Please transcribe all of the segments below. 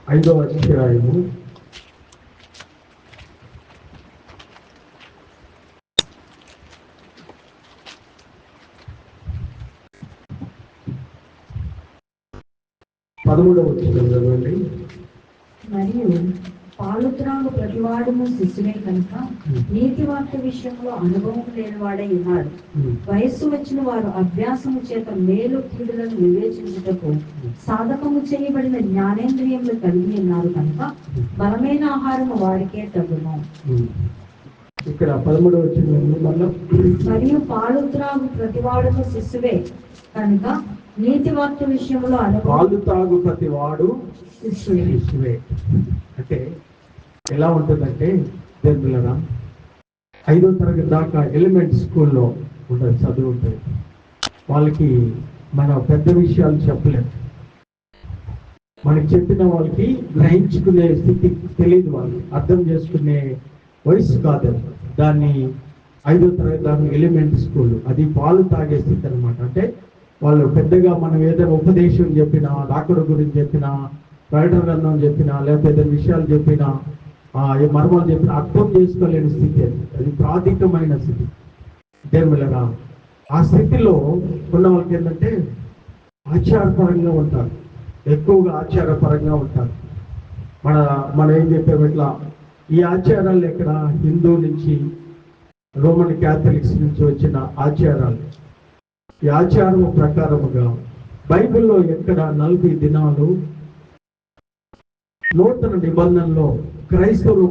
5వ అధ్యాయము 13వ వచనం చదవండి. మరియు పాలు త్రాగు ప్రతివాడును శిశువే కనుక నీతి వాక్య విషయంలో అనుభవం లేనివాడై ఉన్నాడు. వయస్సు వచ్చిన వారు అభ్యాసము చేత మేలు కీడులను వివేచించుటకు సాధకము చేయబడిన జ్ఞానేంద్రియములు కలిగి ఉన్నారు కనుక బలమైన ఆహారము వారికే తగును. ఇక్కడ 13వ వచనం మరియు పాలు త్రాగు ప్రతివాడును శిశువే కనుక నీతి వాక్య విషయంలో పాలు తాగు ప్రతివాడు శిశువే. అంటే ఎలా ఉంటుందంటే దేవుళ్ళరా 5వ తరగతి దాకా ఎలిమెంట్ స్కూల్లో ఉంటుంది, చదువు ఉంటుంది. వాళ్ళకి మన పెద్ద విషయాలు చెప్పలేము. మనకి చెప్పిన వాళ్ళకి గ్రహించుకునే స్థితి తెలియదు, వాళ్ళకి అర్థం చేసుకునే వయసు కాదు. దాన్ని 5వ తరగతి దాకా ఎలిమెంట్ స్కూల్, అది పాలు తాగే స్థితి అనమాట. అంటే వాళ్ళు పెద్దగా మనం ఏదైనా ఉపదేశం చెప్పినా, రాకుడు గురించి చెప్పినా, ప్రకటన గ్రంథం చెప్పినా, లేకపోతే ఏదైనా విషయాలు చెప్పినా, ఏ మర్మాలు చెప్పినా అర్థం చేసుకోలేని స్థితి. అది ప్రాథమికమైన స్థితి. దేవుళ్ళగా ఆ స్థితిలో ఉన్న వాళ్ళకి ఏంటంటే ఆచారపరంగా ఉంటారు, ఎక్కువగా ఆచారపరంగా ఉంటారు. మనం ఏం చెప్పాము, ఇట్లా ఈ ఆచారాలు ఎక్కడ హిందూ నుంచి, రోమన్ క్యాథలిక్స్ నుంచి వచ్చిన ఆచారాలు. ఈ ఆచారం ప్రకారముగా బైబిల్లో ఎక్కడ 40 దినాలు నూతన నిబంధనలో క్రైస్తవులు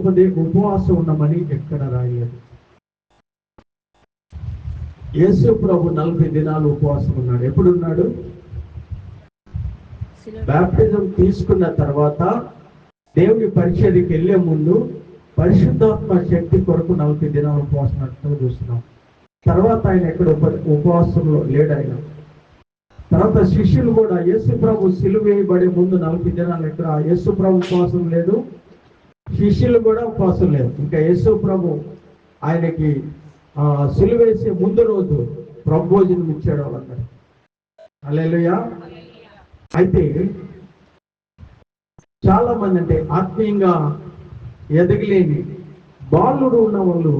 ఉపవాసం ఉండమని ఎక్కడ రాయలేదు. యేసు ప్రభు 40 దినాలు ఉపవాసం ఉన్నాడు. ఎప్పుడున్నాడు? బాప్టిజం తీసుకున్న తర్వాత దేవుని పరిచర్యకి వెళ్లే ముందు పరిశుద్ధాత్మ శక్తి కొరకు 40 దినాలు ఉపవాసం చూస్తున్నాం. తర్వాత ఆయన ఎక్కడ ఉపవాసంలో లేడు. ఆయన తర్వాత శిష్యులు కూడా యేసు ప్రభు సిలువ వేయబడే ముందు 40 దినాలు ఎక్కడ యేసు ప్రభు ఉపవాసం లేదు, శిష్యులు కూడా ఉపవాసం లేదు. ఇంకా యేసు ప్రభు ఆయనకి సిలువ వేసే ముందు రోజు ప్రభు భోజనం ఇచ్చాడు వాళ్ళందరూ. హల్లెలూయా. అయితే చాలా మంది అంటే ఆత్మీయంగా ఎదగలేని బాలుడు ఉన్న వాళ్ళు,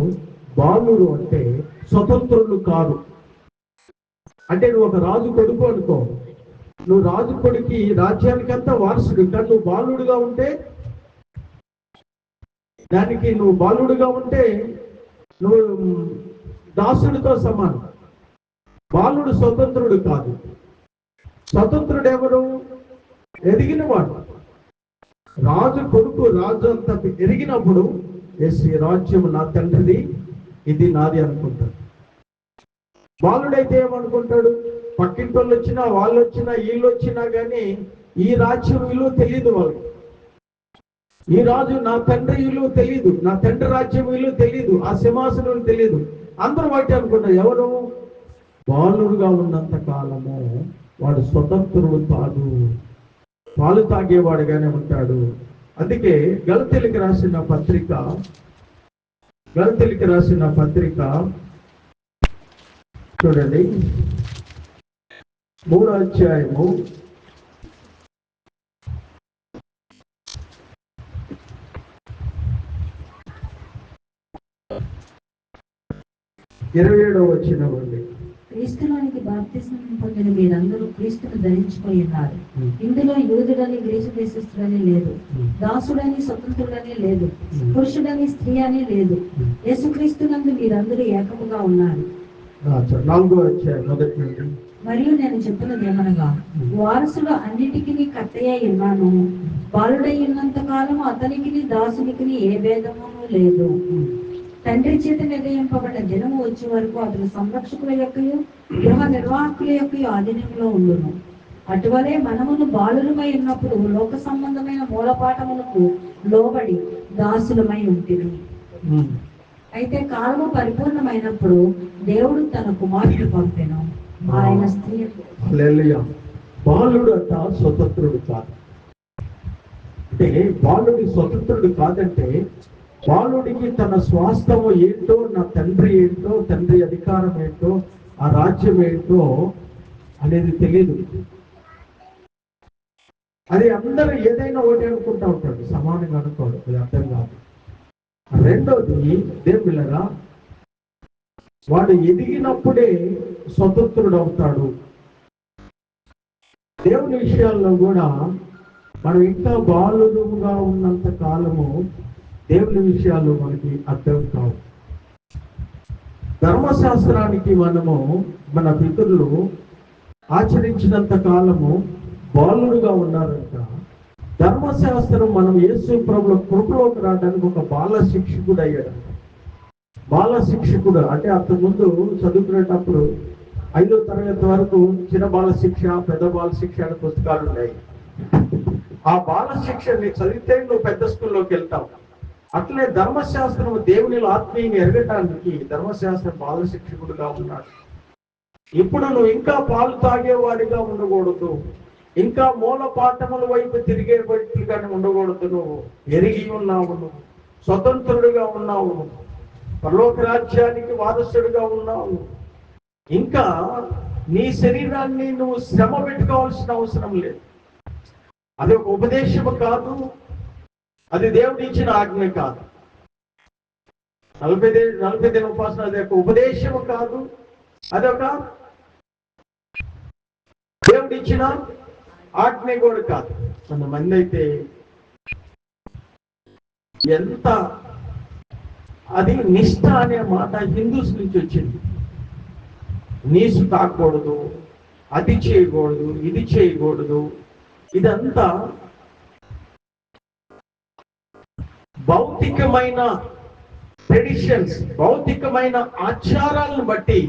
బాలుడు అంటే స్వతంత్రులు కాదు. అంటే నువ్వు ఒక రాజు కొడుకు అనుకో, నువ్వు రాజు కొడుకి రాజ్యానికంతా వారసుడు. కానీ నువ్వు బాలుడుగా ఉంటే దానికి, నువ్వు బాలుడుగా ఉంటే నువ్వు దాసుడితో సమానం. బాలుడు స్వతంత్రుడు కాదు. స్వతంత్రుడు ఎవరు? ఎదిగినవాడు. రాజు కొడుకు రాజు అంతా ఎరిగినప్పుడు ఈ రాజ్యం నా తండ్రిది, ఇది నాది అనుకుంటాడు. బాలుడైతే ఏమనుకుంటాడు? పక్కింటి వాళ్ళు వచ్చినా, వాళ్ళు వచ్చినా, వీళ్ళు వచ్చినా కానీ ఈ రాజ్యం విలువ తెలియదు వాళ్ళకి. ఈ రాజు నా తండ్రి విలువ తెలియదు, నా తండ్రి రాజ్యం విలువ తెలియదు, ఆ సింహాసనం తెలియదు. అందరూ వాటి అనుకుంటారు. ఎవరు? బాలుడుగా ఉన్నంత కాలము వాడు స్వతంత్రుడు కాదు, పాలు తాగేవాడుగానే ఉంటాడు. అందుకే గలతీయులకు రాసిన పత్రిక చూడండి, 3వ అధ్యాయము 27వ వచనం అండి. క్రీస్తులోనికి బాప్తిస్మం పొందిన మీరందరూ క్రీస్తును ధరించిపోయి ఉన్నారు. ఇందులో యూదుడని గ్రీసు దేశస్థుడని లేదు, దాసుడని స్వతంత్రుడని లేదు, పురుషుడని స్త్రీ అని లేదు, యేసుక్రీస్తునందు మీరందరూ ఏకముగా ఉన్నారు. మరియు నేను చెప్పినది ఏమనగా, వారసుడు అన్నిటికీ కర్తయ్య ఉన్నాను. బాలుడై ఉన్నంత కాలము అతనికి దాసునికి ఏ భేదమును లేదు. తండ్రి చేత నిర్ణయింపబడ్డ దినము వచ్చే వరకు అతను సంరక్షకుల యొక్క గృహ నిర్వాహకుల యొక్క ఆధీనంలో ఉండును. అటువలే మనమును బాలులమై ఉన్నప్పుడు లోక సంబంధమైన మూలపాఠములకు లోబడి దాసులమై ఉంటుంది. అయితే కాలము పరిపూర్ణమైనప్పుడు దేవుడు తన కుమారుడు పంపెను. ఆయన స్త్రీ. బాలుడు అంట స్వతంత్రుడు కాదు. అంటే బాలుడి స్వతంత్రుడు కాదంటే బాలుడికి తన స్వాస్థము ఏంటో, నా తండ్రి ఏంటో, తండ్రి అధికారం ఏంటో, ఆ రాజ్యం ఏంటో అనేది తెలియదు. అది అందరూ ఏదైనా ఒకటి అనుకుంటా ఉంటాడు, సమానంగా అనుకోడు, అది అర్థం కాదు. రెండోది దేవుళ్ళరా, వాడు ఎదిగినప్పుడే స్వతంత్రుడు అవుతాడు. దేవుని విషయాల్లో కూడా మనం ఇంకా బాలుడుగా ఉన్నంత కాలము దేవుని విషయాలు మనకి అర్థం కావు. ధర్మశాస్త్రానికి మనము మన పితరులు ఆచరించినంత కాలము బాలుడుగా ఉన్నారంట. ధర్మశాస్త్రం మనం యేసు ప్రభుల కృపలోకి రావడానికి ఒక బాల శిక్షకుడు అయ్యాడు. బాల శిక్షకుడు అంటే అంతకుముందు చదువుకునేటప్పుడు 5వ తరగతి వరకు చిన్న బాల శిక్ష, పెద్ద బాల శిక్ష అనే పుస్తకాలు ఉన్నాయి. ఆ బాల శిక్షని చదివితే నువ్వు పెద్ద స్కూల్లోకి వెళ్తావు. అట్లే ధర్మశాస్త్రం దేవునిలో ఆత్మీయంగా ఎరగటానికి ధర్మశాస్త్రం బాల శిక్షకుడుగా ఉన్నాడు. ఇప్పుడు నువ్వు ఇంకా పాలు తాగేవాడిగా ఉండకూడదు, ఇంకా మూల పాఠముల వైపు తిరిగేవాడిగానే ఉండకూడదు. నువ్వు ఎరిగి ఉన్నావు, నువ్వు స్వతంత్రుడిగా ఉన్నావు, పరలోక రాజ్యానికి వారసుడిగా ఉన్నావు. ఇంకా నీ శరీరాన్ని నువ్వు శ్రమ పెట్టుకోవాల్సిన అవసరం లేదు. అది ఒక ఉపదేశము కాదు, అది దేవుడి ఇచ్చిన ఆజ్ఞ కాదు. 40 దిన ఉపాసన అది ఒక ఉపదేశము కాదు, అదొక దేవుడి ఇచ్చిన ఆజ్ఞ కూడా కాదు. కొంతమంది అయితే ఎంత అది నిష్ఠ అనే మాట హిందూస్ నుంచి వచ్చింది. నీసు తాకూడదు, అది చేయకూడదు, ఇది చేయకూడదు. ఇదంతా భౌతికమైన ట్రెడిషన్స్, భౌతికమైన ఆచారాలను బట్టి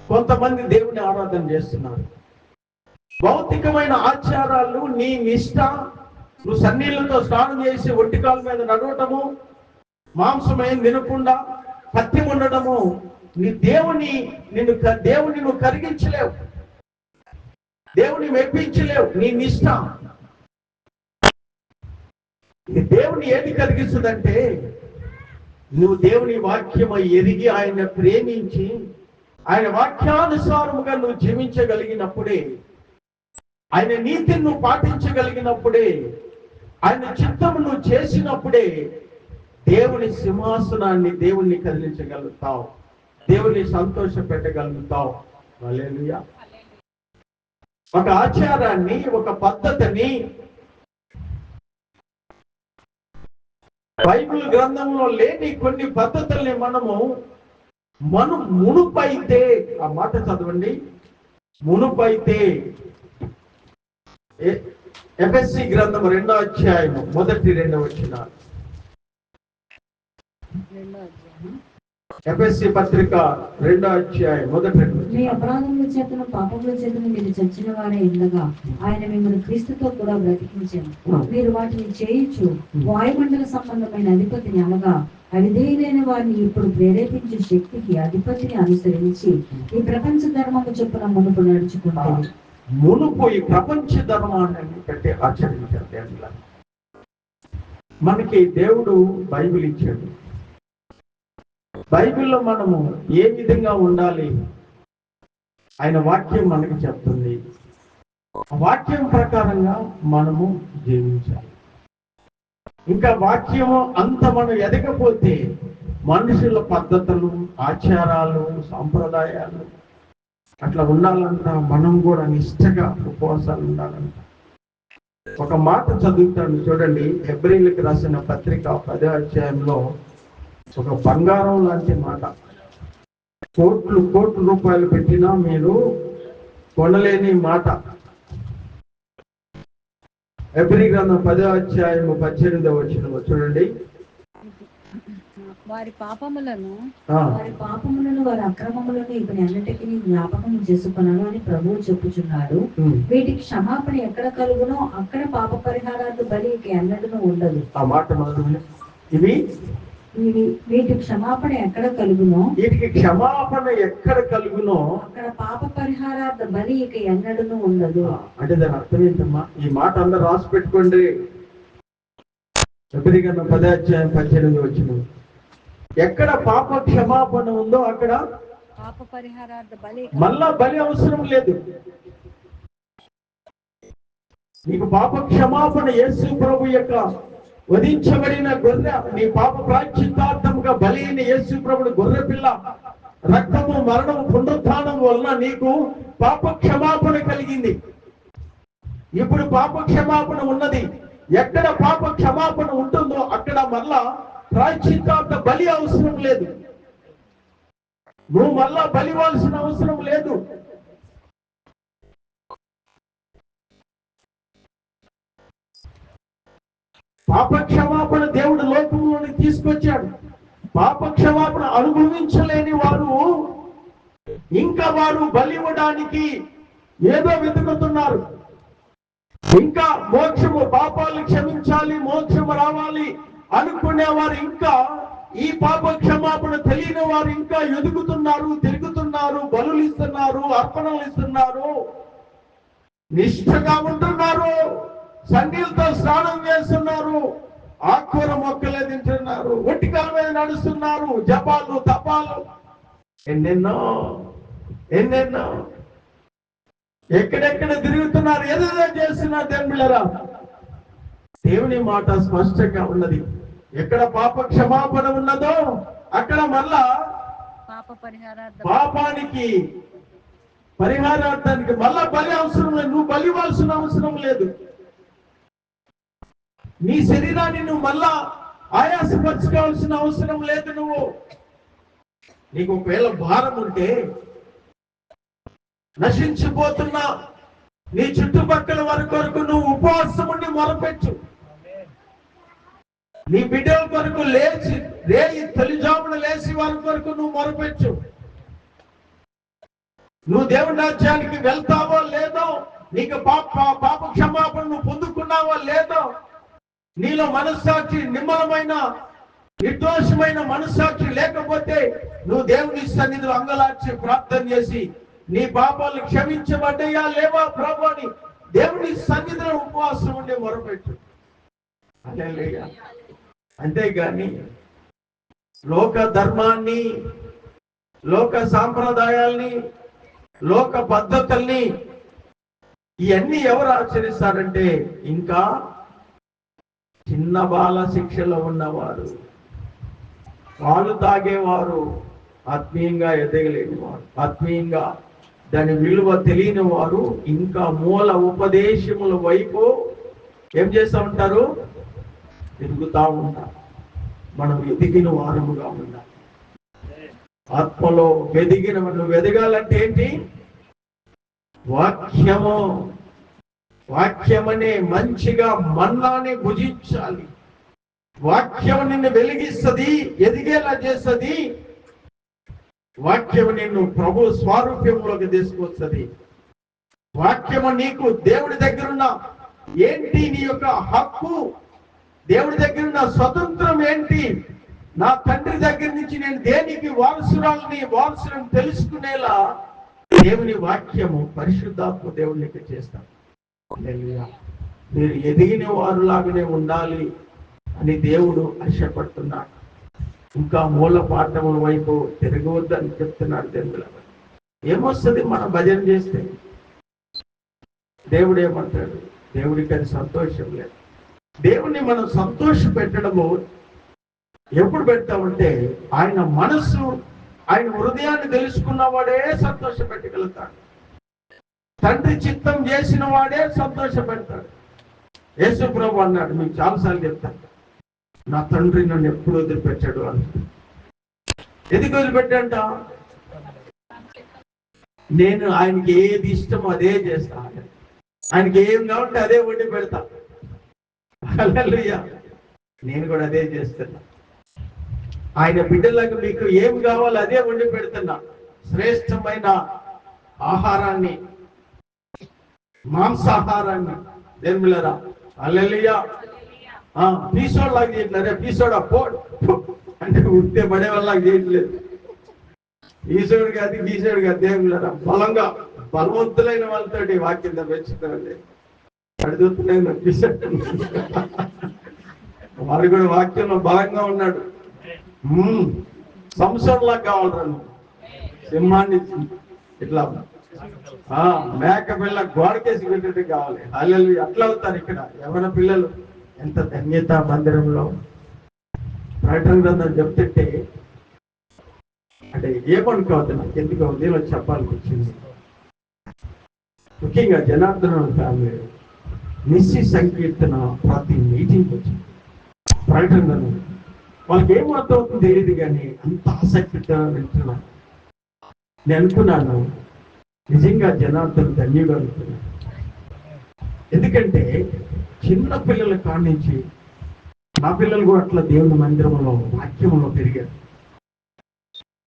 కొంతమంది దేవుని ఆరాధన చేస్తున్నారు. భౌతికమైన ఆచారాలు నీ నిష్ఠ, నువ్వు సన్నీళ్లతో స్నానం చేసి ఒంటికాల మీద నడవటము, మాంసమేం తినకుండా పత్తి ఉండటము, నీ దేవుని నువ్వు కరిగించలేవు, దేవుని మెప్పించలేవు. నీ నిష్ఠ దేవుని ఏది కలిగిస్తుందంటే, నువ్వు దేవుని వాక్యము ఎరిగి ఆయన ప్రేమించి ఆయన వాక్యానుసారముగా నువ్వు జీవించగలిగినప్పుడే, ఆయన నీతిని నువ్వు పాటించగలిగినప్పుడే, ఆయన చిత్తము నువ్వు చేసినప్పుడే దేవుని సింహాసనాన్ని దేవుణ్ణి కదిలించగలుగుతావు, దేవుని సంతోష పెట్టగలుగుతావు. హల్లెలూయా. ఒక ఆచారాన్ని, ఒక పద్ధతిని బైబిల్ గ్రంథంలో లేని కొన్ని పద్ధతుల్ని మనం మునుపైతే, ఆ మాట చదవండి, మునుపైతే ఎఫెసీ గ్రంథం 2వ అధ్యాయము 1-2 వచనాలు. ఎఫెసీ పత్రిక 2వ అధ్యాయం 1-2. మీ అపరాధముల చేతను పాపముల చేతను మీరు చచ్చిన వారే ఉండగా ఆయన మిమ్మల్ని క్రీస్తుతో కూడా బ్రతికించాను. మీరు వాటిని చేయించు వాయుమండల సంబంధమైన అధిపతిని, అనగా అవిధేయులైన వారిని ఇప్పుడు ప్రేరేపించే శక్తికి అధిపతిని అనుసరించి ఈ ప్రపంచ ధర్మము చొప్పున మునుపు నడుచుకుంటారు. మునుపు ఈ ప్రపంచ ధర్మాన్ని పెట్టి ఆచరించారు. మనకి దేవుడు బైబిల్ ఇచ్చాడు. బైబిల్లో మనము ఏ విధంగా ఉండాలి, ఆయన వాక్యం మనకి చెప్తుంది. వాక్యం ప్రకారంగా మనము జీవించాలి. ఇంకా వాక్యము అంత మనం ఎదగపోతే మనుషుల పద్ధతులు, ఆచారాలు, సాంప్రదాయాలు అట్లా ఉండాలంట. మనం కూడా నిష్ఠగా ఉపవాసాలు ఉండాలంట. ఒక మాట చదువుతాను చూడండి, హెబ్రీయులకు రాసిన పత్రిక 10వ అధ్యాయంలో ఒక బంగారం లాంటి మాట. కోట్లు రూపాయలు పెట్టినా మీరు కొనలేని మాట. హెబ్రీ గ్రంథం 10వ అధ్యాయము 18వ వచనం చూడండి. వారి పాపములను వారి అక్రమములను ఇప్పుడు అన్నిటికీ జ్ఞాపకం చేసుకున్నాను అని ప్రభువు చెప్పుచున్నాడు. వీటికి క్షమాపణ ఎక్కడ కలుగునో అక్కడ పాప పరిహారార్థ బలి ఎన్నడూ ఉండదు. ఆ మాట మాత్రమే. వీటి క్షమాపణ ఎక్కడ కలుగునో, వీటికి క్షమాపణ ఎక్కడ కలుగునో అక్కడ పాప పరిహారార్థ బలి ఇక ఎన్నడూ ఉండదు. అంటే దాని అర్థం ఏంటమ్మా? ఈ మాట అందరు రాసి పెట్టుకోండి. హెబ్రీ గ్రంథం 10వ అధ్యాయం 18వ వచనం. ఎక్కడ పాప క్షమాపణ ఉందో అక్కడ పాప పరిహారార్థ బలి, మళ్ళా బలి అవసరం లేదు. నీకు పాప క్షమాపణ యేసు ప్రభు యొక్క వధించబడిన గొర్రె, నీ పాప ప్రాయశ్చిత్తార్థముగా బలి అయిన యేసు ప్రభుని గొర్రె పిల్ల రక్తము, మరణము, పునరుత్థానం వలన నీకు పాప క్షమాపణ కలిగింది. ఇప్పుడు పాప క్షమాపణ ఉన్నది. ఎక్కడ పాప క్షమాపణ ఉంటుందో అక్కడ మళ్ళా ప్రాయశ్చిత్తార్థ బలి అవసరం లేదు. నువ్వు మళ్ళా బలివాల్సిన అవసరం లేదు. పాప క్షమాపణ దేవుడు లోకంలోని తీసుకొచ్చాడు. పాప క్షమాపణ అనుభవించలేని వారు ఇంకా వారు బలి ఇవ్వడానికి ఏదో వెతుకుతున్నారు. ఇంకా మోక్షము, పాపాలు క్షమించాలి, మోక్షము రావాలి అనుకునేవారు ఇంకా ఈ పాప క్షమాపణ తెలియని వారు ఇంకా ఎదుగుతున్నారు, తిరుగుతున్నారు, బలులు ఇస్తున్నారు, అర్పణలు ఇస్తున్నారు, నిష్ఠగా ఉంటున్నారు, సంగీలతో స్నానం చేస్తున్నారు, ఆకుకూర మొక్కలే తింటున్నారు, ఒంటికాల మీద నడుస్తున్నారు, జపాలు, తపాలు, ఎన్నెన్నో ఎన్నెన్నో ఎక్కడెక్కడ తిరుగుతున్నారు, ఏదేదో చేస్తున్నారు. దేవుళ్ళరా, దేవుని మాట స్పష్టంగా ఉన్నది. ఎక్కడ పాప క్షమాపణ ఉన్నదో అక్కడ మళ్ళా పాపానికి పరిహారార్థానికి మళ్ళా బలి అవసరం లేదు. నువ్వు బలి ఇవ్వాల్సిన అవసరం లేదు. నీ శరీరాన్ని నువ్వు మళ్ళా ఆయాసపరచుకోవాల్సిన అవసరం లేదు. నీకు ఒకవేళ భారం ఉంటే, నశించిపోతున్నా నీ చుట్టుపక్కల వారి కొరకు నువ్వు ఉపవాసం ఉండి మొరపెట్టు. నీ బిడ్డల కొరకు లేచి తొలిజామున లేచి వారి కొరకు నువ్వు మొరపెట్టు. నువ్వు దేవుని రాజ్యానికి వెళ్తావో లేదో, నీకు పాప క్షమాపణ నువ్వు పొందుకున్నావో లేదో, నీలో మనస్సాక్షి నిమ్మలమైన నిర్దోషమైన మనస్సాక్షి లేకపోతే నువ్వు దేవుని సన్నిధిలో అంగలార్చి ప్రార్థన చేసి నీ పాపాలు క్షమించబడ్డాయా లేవా ప్రభు అని దేవుని సన్నిధిలో ఉపవాసం ఉండి మొరపెట్టు. హల్లెలూయా. అంతేగాని లోక ధర్మాన్ని, లోక సాంప్రదాయాల్ని, లోక పద్ధతుల్ని ఇవన్నీ ఎవరు ఆచరిస్తారంటే ఇంకా చిన్న బాల శిక్షలో ఉన్నవారు, పాలు తాగేవారు, ఆత్మీయంగా ఎదగలేని వారు, ఆత్మీయంగా దాని విలువ తెలియని వారు ఇంకా మూల ఉపదేశముల వైపు ఏం చేస్తూ ఉంటారు? తిరుగుతూ ఉంటారు. మనం ఎదిగిన వారముగా ఉండాలి. ఆత్మలో నువ్వు ఎదగాలంటే ఏంటి? వాక్యమనే మంచిగా మన్నాని భుజించాలి. వాక్యం నిన్ను వెలిగిస్తుంది, ఎదిగేలా చేస్తుంది. వాక్యము నిన్ను ప్రభు స్వారూప్యంలోకి తీసుకొస్తుంది. వాక్యము నీకు దేవుడి దగ్గరున్న ఏంటి, నీ యొక్క హక్కు, దేవుడి దగ్గరున్న స్వతంత్రం ఏంటి, నా తండ్రి దగ్గర నుంచి నేను దేనికి వారసులను తెలుసుకునేలా దేవుని వాక్యము పరిశుద్ధాత్మ దేవునికి చేస్తాను. మీరు ఎదిగిన వారులాగానే ఉండాలి అని దేవుడు ఆశపడుతున్నాడు. ఇంకా మూల పాఠముల వైపు తిరగవద్దని చెప్తున్నాడు. దేవుడు ఏమొస్తుంది మనం భజన చేస్తే? దేవుడు ఏమంటాడు? దేవుడికి అది సంతోషం లేదు. దేవుణ్ణి మనం సంతోష పెట్టడము ఎప్పుడు పెడతామంటే ఆయన మనస్సు, ఆయన హృదయాన్ని తెలుసుకున్న వాడే సంతోష పెట్టగలుగుతాడు. తండ్రి చిత్తం చేసిన వాడే సంతోష పెడతాడు. యేసు ప్రభు అన్నాడు, మీకు చాలాసార్లు చెప్తాను, నా తండ్రి నన్ను ఎప్పుడు వదిలిపెట్టాడు అని. ఎందుకు వదిలిపెట్టంట? నేను ఆయనకి ఏది ఇష్టమో అదే చేస్తా, ఆయనకి ఏం కావాలంటే అదే వండి పెడతా. హల్లెలూయా. నేను కూడా అదే చేస్తున్నా. ఆయన బిడ్డలకు మీకు ఏం కావాలో అదే వండి పెడుతున్నా. శ్రేష్టమైన ఆహారాన్ని, మాంసాహారాన్ని. దేవుళ్ళరా, హల్లెలూయా. పీసోడ్లాగా చేయట్లేదే, పీసోడా పోడ్ అంటే ఉడితే పడే వాళ్ళకి చేయట్లేదు. ఈసోడు కాదు, గీసోడు కాదు. దేవుళ్ళరా, బలంగా బలవంతులైన వాళ్ళతోటి వాక్యం పెంచుతారండి. అడుగుతున్నాయి వాడు కూడా వాక్యంలో బలంగా ఉన్నాడు. సంసోన్లా కావాలరా, సింహాన్ని ఇట్లా మేక పిల్ల గోడకేసి పెట్టినట్టు కావాలి. అల్లెలు అట్లా అవుతారు ఇక్కడ యవన పిల్లలు. ఎంత ధన్యత మందిరంలో ప్రకటన గ్రంథం చెప్తుంటే అంటే ఏమనుకోవద్దు, నాకు ఎందుకు ఉదయం చెప్పాలని వచ్చింది. ముఖ్యంగా జనార్దన ఫ్యామిలీ నిశ్చి సంకీర్తన ప్రతి మీటింగ్ వచ్చింది ప్రకటన గ్రంథం. వాళ్ళకి ఏం అర్థం అవుతుంది తెలియదు, కానీ అంత ఆసక్తిగా వింటున్నాను. నేను అనుకున్నాను నిజంగా జనార్దన్ ధన్యుడు అనుకున్నాను. ఎందుకంటే చిన్న పిల్లల కాడి నుంచి నా పిల్లలు కూడా అట్లా దేవుని మందిరంలో వాక్యంలో పెరిగారు.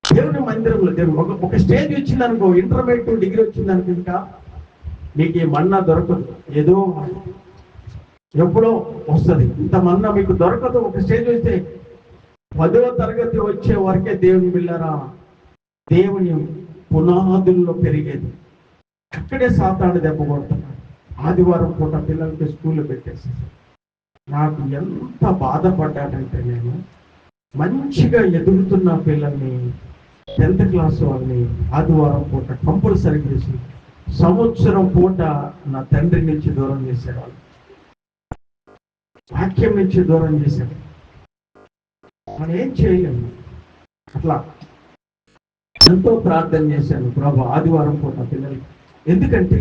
దేవుని మందిరంలో దేవుడు ఒక స్టేజ్ వచ్చిందనుకో, ఇంటర్మీడియట్ డిగ్రీ వచ్చిందనుకో, ఇంకా మీకు ఈ మన్నా దొరకదు. ఏదో ఎప్పుడో వస్తుంది. ఇంత మన్నా మీకు దొరకదు. ఒక స్టేజ్ వస్తే 10వ తరగతి వచ్చే వరకే దేవుని బిళ్ళరా దేవుని పునాదుల్లో పెరిగేది. అక్కడే సాతాను దెబ్బ కొడుతున్నాడు. ఆదివారం పూట పిల్లలకి స్కూల్లో పెట్టేసి నాకు ఎంత బాధపడ్డాడంటే, నేను మంచిగా ఎదుగుతున్న పిల్లల్ని 10th క్లాస్ వాళ్ళని ఆదివారం పూట కంపల్సరీ చేసి సంవత్సరం పూట నా తండ్రి నుంచి దూరం చేసేవాళ్ళు, వాక్యం నుంచి దూరం చేశాడు. మనం ఏం చేయలేము. అట్లా ఎంతో ప్రార్థన చేశాను, ప్రభు ఆదివారం పూట పిల్లలకి. ఎందుకంటే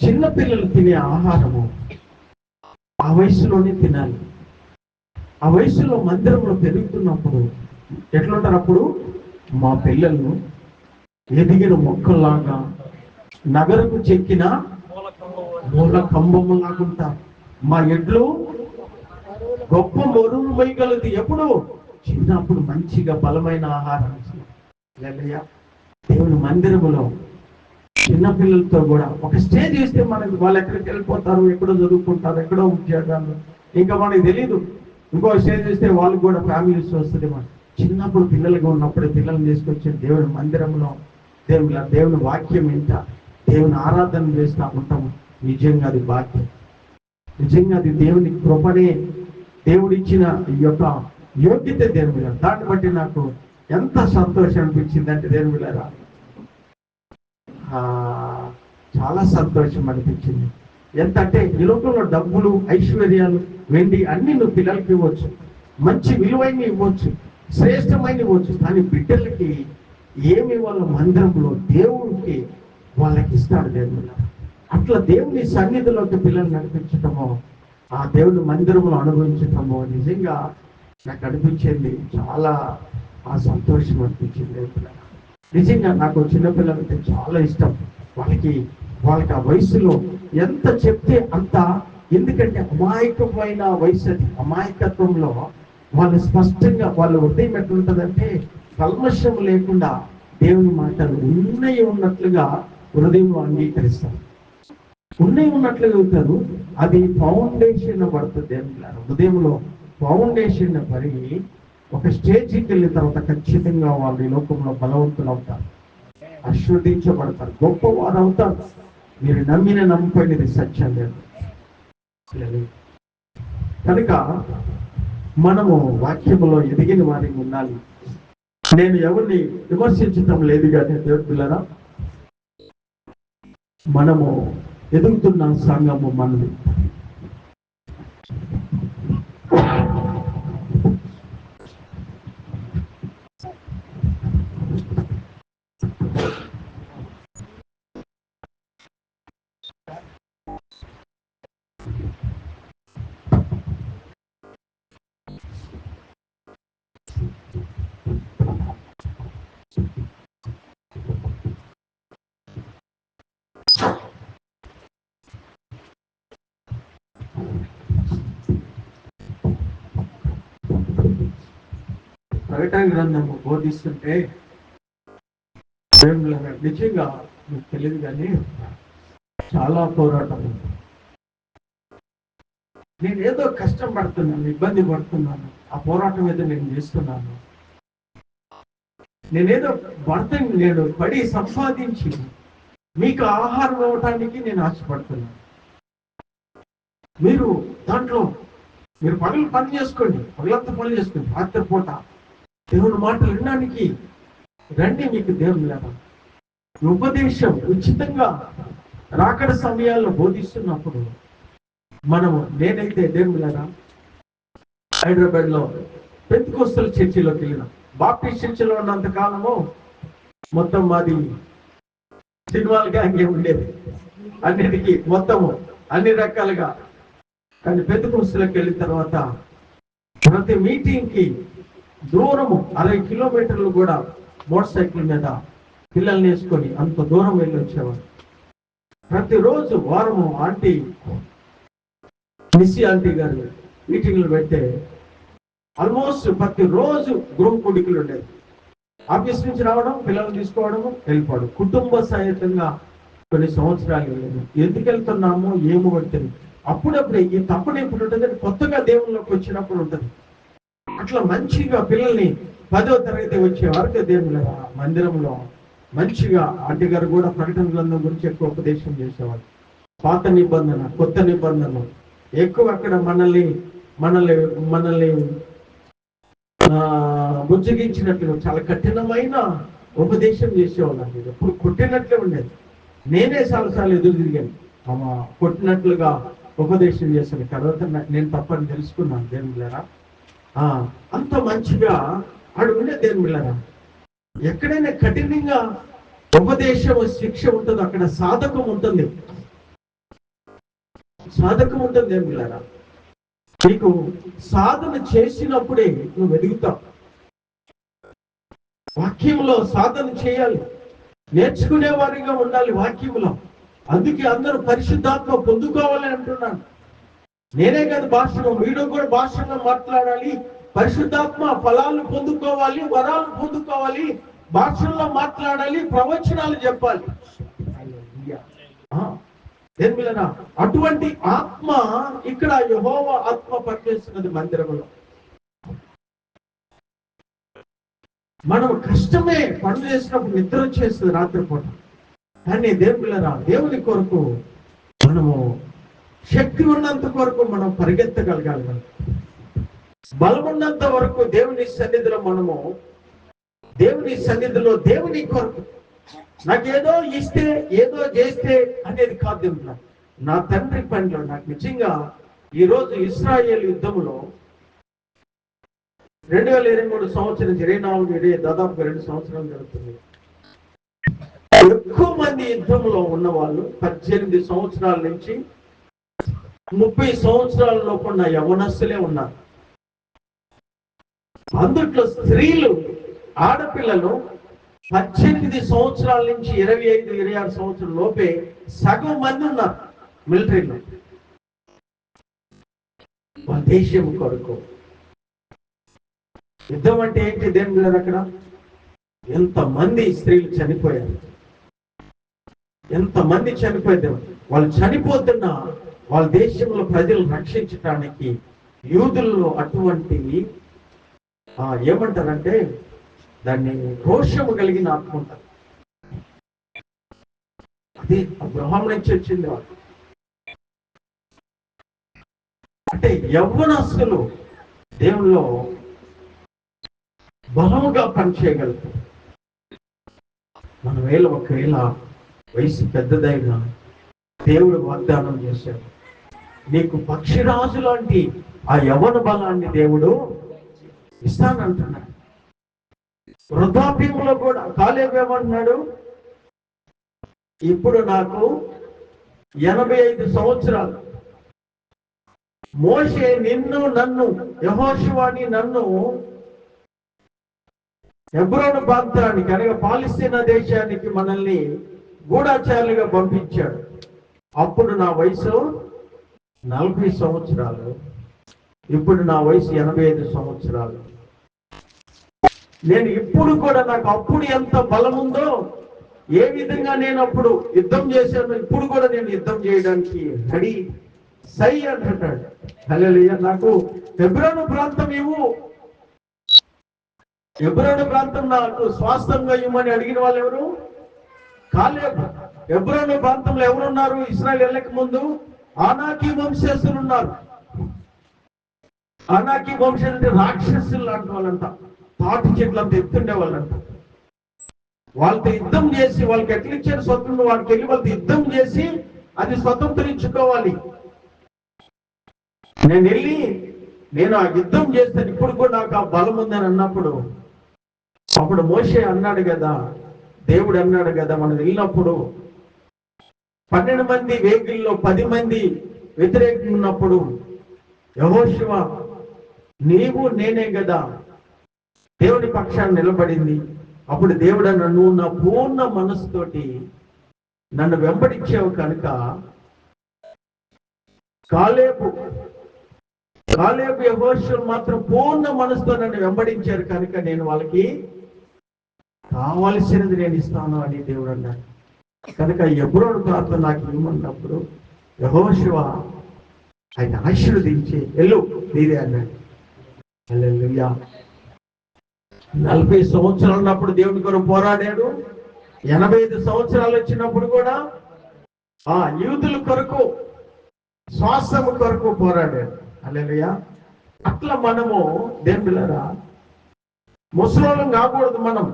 చిన్న పిల్లలు తినే ఆహారము ఆ వయసులోనే తినాలి. ఆ వయసులో మందిరంలో పెరుగుతున్నప్పుడు ఎట్లుంటారు? అప్పుడు మా పిల్లలను ఎదిగిన మొక్కల్లాగా, నగరకు చెక్కిన మూల కంబము లాగుంటారు. మా ఎడ్లు గొప్ప మొరువు వేయగలదు. ఎప్పుడు? చిన్నప్పుడు మంచిగా బలమైన ఆహారం. దేవుని మందిరములో చిన్నపిల్లలతో కూడా ఒక స్టేజ్ వేస్తే మనకి వాళ్ళు ఎక్కడికి వెళ్ళిపోతారు, ఎక్కడో చదువుకుంటారు, ఎక్కడో ఉద్యోగాలు, ఇంకా మనకి తెలీదు. ఇంకో స్టేజ్ వేస్తే వాళ్ళకి కూడా ఫ్యామిలీస్ వస్తుంది. మనం చిన్నప్పుడు పిల్లలుగా ఉన్నప్పుడే పిల్లల్ని తీసుకొచ్చి దేవుని మందిరంలో దేవుని వాక్యం వింటా, దేవుని ఆరాధన చేస్తూ ఉంటాము. నిజంగా అది భాగ్యం. నిజంగా అది దేవుని కృపనే, దేవుడిచ్చిన ఈ యొక్క యోగ్యత దేవుని. దాన్ని బట్టి నాకు ఎంత సంతోషం అనిపించింది అంటే దేవుని బిడ్డలారా, చాలా సంతోషం అనిపించింది. ఎంత అంటే ఈ లోకంలో డబ్బులు, ఐశ్వర్యాలు, వెండి అన్ని నువ్వు పిల్లలకి ఇవ్వచ్చు, మంచి విలువైన ఇవ్వచ్చు, శ్రేష్టమైన ఇవ్వచ్చు. కానీ బిడ్డలకి ఏమి వాళ్ళ మందిరంలో దేవుడికి వాళ్ళకి ఇస్తాడు దేవుడు. అట్లా దేవుని సన్నిధిలోకి పిల్లల్ని నడిపించటమో, ఆ దేవుని మందిరంలో అనుభవించటమో నిజంగా నాకు అనిపించింది. చాలా సంతోషం అనిపించింది. నిజంగా నాకు చిన్నపిల్లలంటే చాలా ఇష్టం. వాళ్ళకి ఆ వయసులో ఎంత చెప్తే అంత. ఎందుకంటే అమాయకమైన వయసు అది. అమాయకత్వంలో వాళ్ళు స్పష్టంగా వాళ్ళ హృదయం ఎట్లుంటుందంటే కల్మషం లేకుండా దేవుని మాటలు ఉన్నట్లుగా హృదయంలో అంగీకరిస్తారు. ఉన్నట్లుగా అవుతారు. అది ఫౌండేషన్ పడుతుంది. హృదయంలో ఫౌండేషన్ పరిగి ఒక స్టేజ్కి వెళ్ళిన తర్వాత ఖచ్చితంగా వాళ్ళు ఈ లోకంలో బలవంతులు అవుతారు, ఆశీర్వదించబడతారు, గొప్పవారు అవుతారు. మీరు నమ్మకపోయినది సత్యం లేదు. కనుక మనము వాక్యములో ఎదిగిన వారికి ఉండాలి. నేను ఎవరిని విమర్శించటం లేదు, కానీ దేవుని పిల్లరా, మనము ఎదుగుతున్న సంఘము మనది. ప్రకటన గ్రంథము బోధిస్తుంటే నిజంగా మీకు తెలియదు, కానీ చాలా పోరాటం. నేను ఏదో కష్టం పడుతున్నాను, ఇబ్బంది పడుతున్నాను, ఆ పోరాటం ఏదో నేను చేస్తున్నాను. నేను పడి సంపాదించి మీకు ఆహారం ఇవ్వటానికి నేను ఆశపడుతున్నాను. మీరు దాంట్లో పని చేసుకోండి, పగలంతా పని చేసుకోండి, రాత్రి పూట దేవుని మాటలు వినడానికి రండి. మీకు దేవుని లేదా ఉపదేశం ఉచితంగా రాకడ సమయాల్లో బోధిస్తున్నప్పుడు నేనైతే దేవులారా హైదరాబాద్ లో పెంతెకోస్తల్ చర్చిలోకి వెళ్ళిన. బాప్టిస్ట్ చర్చిలో ఉన్నంత కాలము మొత్తం మాది సినిమాల గ్యాంగే ఉండేది, అన్నిటికీ మొత్తము అన్ని రకాలుగా. కానీ పెంతెకోస్తల్కి వెళ్ళిన తర్వాత ప్రతి మీటింగ్ కి దూరము 60 కిలోమీటర్లు కూడా మోటార్ సైకిల్ మీద పిల్లల్ని వేసుకొని అంత దూరం వెళ్ళి వచ్చేవాడు. ప్రతిరోజు వారము మిస్సి ఆంటీ గారు మీటింగ్లు పెడితే ఆల్మోస్ట్ ప్రతిరోజు గృహ కుడికలు ఉండేది. ఆఫీస్ నుంచి రావడం, పిల్లలు తీసుకోవడము, వెళ్ళిపోవడం. కుటుంబ సహితంగా కొన్ని సంవత్సరాలు వెళ్ళాము. ఎందుకు వెళ్తున్నామో ఏమో తెలియదు. అప్పుడప్పుడే ఈ తప్పని ఎప్పుడు ఉంటుంది, కొత్తగా దేవుళ్ళలోకి వచ్చినప్పుడు ఉంటుంది. అట్లా మంచిగా పిల్లల్ని 10వ తరగతి వచ్చే వరకు దేవుళ్ళ మందిరంలో మంచిగా ఆంటీ గారు కూడా ప్రకటన గ్రంథం గురించి ఎక్కువ ఉపదేశం చేసేవాళ్ళు. పాత నిబంధన, కొత్త నిబంధన ఎక్కువ అక్కడ మనల్ని బుజ్జగించినట్లు చాలా కఠినమైన ఉపదేశం చేసేవాళ్ళు. అండి ఎప్పుడు కొట్టినట్లే ఉండేది. నేనే చాలాసార్లు ఎదురు తిరిగాను, కొట్టినట్లుగా ఉపదేశం చేశాను. తర్వాత నేను తప్పని తెలుసుకున్నాను. దేవుళ్ళారా, అంత మంచిగా ఆడు ఉండే. దేవుళ్ళారా, ఎక్కడైనా కఠినంగా ఉపదేశం శిక్ష ఉంటుందో అక్కడ సాధకం ఉంటుంది. దేవుళ్ళారా, నీకు సాధన చేసినప్పుడే నువ్వు ఎదుగుతావు. వాక్యంలో సాధన చేయాలి, నేర్చుకునే వారిగా ఉండాలి వాక్యంలో. అందుకే అందరూ పరిశుద్ధాత్మ పొందుకోవాలి అంటున్నాను. నేనే కాదు, భాషలో మీరు కూడా భాషలో మాట్లాడాలి. పరిశుద్ధాత్మ ఫలాలు పొందుకోవాలి, వరాలు పొందుకోవాలి, భాషల్లో మాట్లాడాలి, ప్రవచనాలు చెప్పాలి. అటువంటి ఆత్మ ఇక్కడ యెహోవా ఆత్మ పనిచేస్తున్నది మందిరంలో. మనం కష్టమే పనులు చేసినప్పుడు నిద్ర వచ్చేస్తుంది రాత్రిపూట. కానీ దేవుని కొరకు మనము శక్తి ఉన్నంత వరకు మనం పరిగెత్తగలగాలి. బలం ఉన్నంత వరకు దేవుని సన్నిధిలో దేవుని కొరకు నాకేదో ఇస్తే ఏదో చేస్తే అనేది కాదు. నా తండ్రి పనిలో నాకు నిజంగా ఈరోజు ఇశ్రాయేల్ యుద్ధంలో 2023 సంవత్సరం 24 దాదాపు 2 సంవత్సరాలు జరుగుతుంది. ఎక్కువ మంది యుద్ధంలో ఉన్న వాళ్ళు 18 సంవత్సరాల నుంచి 30 సంవత్సరాల లోపు ఉన్న యవనస్తులే ఉన్నారు. అందుట్లో స్త్రీలు, ఆడపిల్లలు 18 సంవత్సరాల నుంచి 25-26 సంవత్సరాల లోపే సగం మంది ఉన్నారు మిలిటరీలో. మన దేశం కొరకు యుద్ధం అంటే ఏంటి? దేవుని గారు అక్కడ ఎంతమంది స్త్రీలు చనిపోయారు, ఎంతమంది చనిపోయారు. వాళ్ళు చనిపోతున్నా వాళ్ళ దేశంలో ప్రజలు రక్షించడానికి యూదుల్లో అటువంటి ఏమంటారంటే దాన్ని రోషము కలిగిన ఆత్మ ఉంటారు. అదే అబ్రహాం నుంచి వచ్చింది. వాళ్ళు అంటే యవ్వనస్తులు దేవుల్లో బలముగా పనిచేయగలుగుతారు. ఒకవేళ వయసు పెద్దదైనా దేవుడు వాగ్దానం చేశాడు, నీకు పక్షిరాజు లాంటి ఆ యవ్వన బలాన్ని దేవుడు ఇస్తానంటున్నాడు. వృద్ధాప్యంలో కూడా కాలేబు ఏమంటున్నాడు? ఇప్పుడు నాకు 85 సంవత్సరాలు. మోషే నన్ను యెహోషువని నన్ను హెబ్రోను ప్రాంతానికి అనగా పాలస్తీనా దేశానికి మనల్ని గూఢచారులుగా పంపించాడు. అప్పుడు నా వయసు 40 సంవత్సరాలు, ఇప్పుడు నా వయసు 85 సంవత్సరాలు. నేను ఇప్పుడు కూడా నాకు అప్పుడు ఎంత బలం ఉందో, ఏ విధంగా నేను అప్పుడు యుద్ధం చేశాను, ఇప్పుడు కూడా నేను యుద్ధం చేయడానికి రెడీ సై అంటున్నాడు. హల్లెలూయా. నాకు హెబ్రోను ప్రాంతం ఇవ్వు, హెబ్రోను ప్రాంతం నాకు స్వాస్థ్యంగా ఇవ్వమని అడిగిన వాళ్ళు ఎవరు? కాలేబు. హెబ్రోను ప్రాంతంలో ఎవరున్నారు? ఇశ్రాయేలు వెళ్ళక ముందు ఆనాకీ వంశస్థులు ఉన్నారు. ఆనాకీ వంశస్థులు రాక్షసులు లాంటి వాళ్ళంతా, తాటి చెట్లంతా ఎత్తుండే వాళ్ళంట. వాళ్ళతో యుద్ధం చేసి, వాళ్ళకి ఎట్లా ఇచ్చారు స్వతంత్రం, వాళ్ళకి వెళ్ళి వాళ్ళతో యుద్ధం చేసి అది స్వతంత్రించుకోవాలి. నేను ఆ యుద్ధం చేస్తాను, ఇప్పుడు కూడా నాకు ఆ బలం ఉందని అన్నప్పుడు, అప్పుడు మోషే అన్నాడు కదా, దేవుడు అన్నాడు కదా, మనం వెళ్ళినప్పుడు 12 మంది వేగుల్లో 10 మంది వ్యతిరేకంగా ఉన్నప్పుడు, యెహోషువ నీవు నేనే కదా దేవుని పక్షాన్ని నిలబడింది. అప్పుడు దేవుడు అన్నాడు, నువ్వు నా పూర్ణ మనసుతోటి నన్ను వెంబడించావు కనుక, కాలేబు యెహోషువలు మాత్రం పూర్ణ మనసుతో నన్ను వెంబడించారు కనుక నేను వాళ్ళకి కావలసినది నేను ఇస్తాను అని దేవుడు అన్నాడు. కనుక హెబ్రోను ప్రాంతం నాకు ఇవ్వమన్నప్పుడు యెహోషువ ఆయన ఆశీర్వదించి వెళ్ళు నీదే అన్నాడు. హల్లెలూయా. 40 సంవత్సరాలు ఉన్నప్పుడు దేవుడి కొరకు పోరాడాడు. 85 సంవత్సరాలు వచ్చినప్పుడు కూడా ఆ యూదుల కొరకు, శ్వాసము కొరకు పోరాడాడు. హల్లెలూయా. అట్లా మనము దేవుని బిడ్డలారా ముసలోళ్ళం కాకూడదు. మనం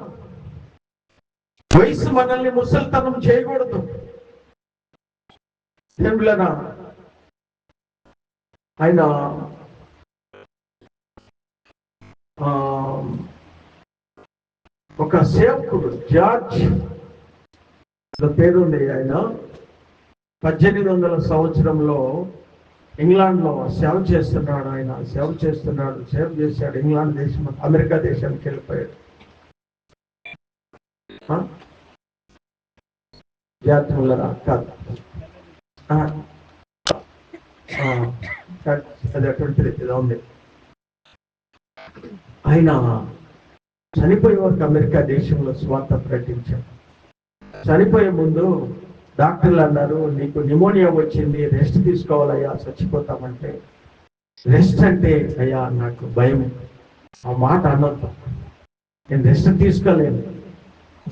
వయసు మనల్ని ముసలితనం చేయకూడదు. దేవుని బిడ్డలారా ఆయన ఒక సేవకుడు జార్జ్ పేరుంది. ఆయన 1800 సంవత్సరంలో ఇంగ్లాండ్లో సేవ చేస్తున్నాడు. ఆయన సేవ చేశాడు. ఇంగ్లాండ్ దేశం, అమెరికా దేశానికి వెళ్ళిపోయాడు. జార్జ్ ముల్లరా కాదు, అది అటువంటి ఉంది. ఆయన చనిపోయే వరకు అమెరికా దేశంలో స్వార్థ ప్రకటించాడు. చనిపోయే ముందు డాక్టర్లు అన్నారు, నీకు న్యూమోనియా వచ్చింది, రెస్ట్ తీసుకోవాలయ్యా, చచ్చిపోతామంటే, రెస్ట్ అంటే అయ్యా నాకు భయం, ఆ మాట అనొద్దు, నేను రెస్ట్ తీసుకోలేను,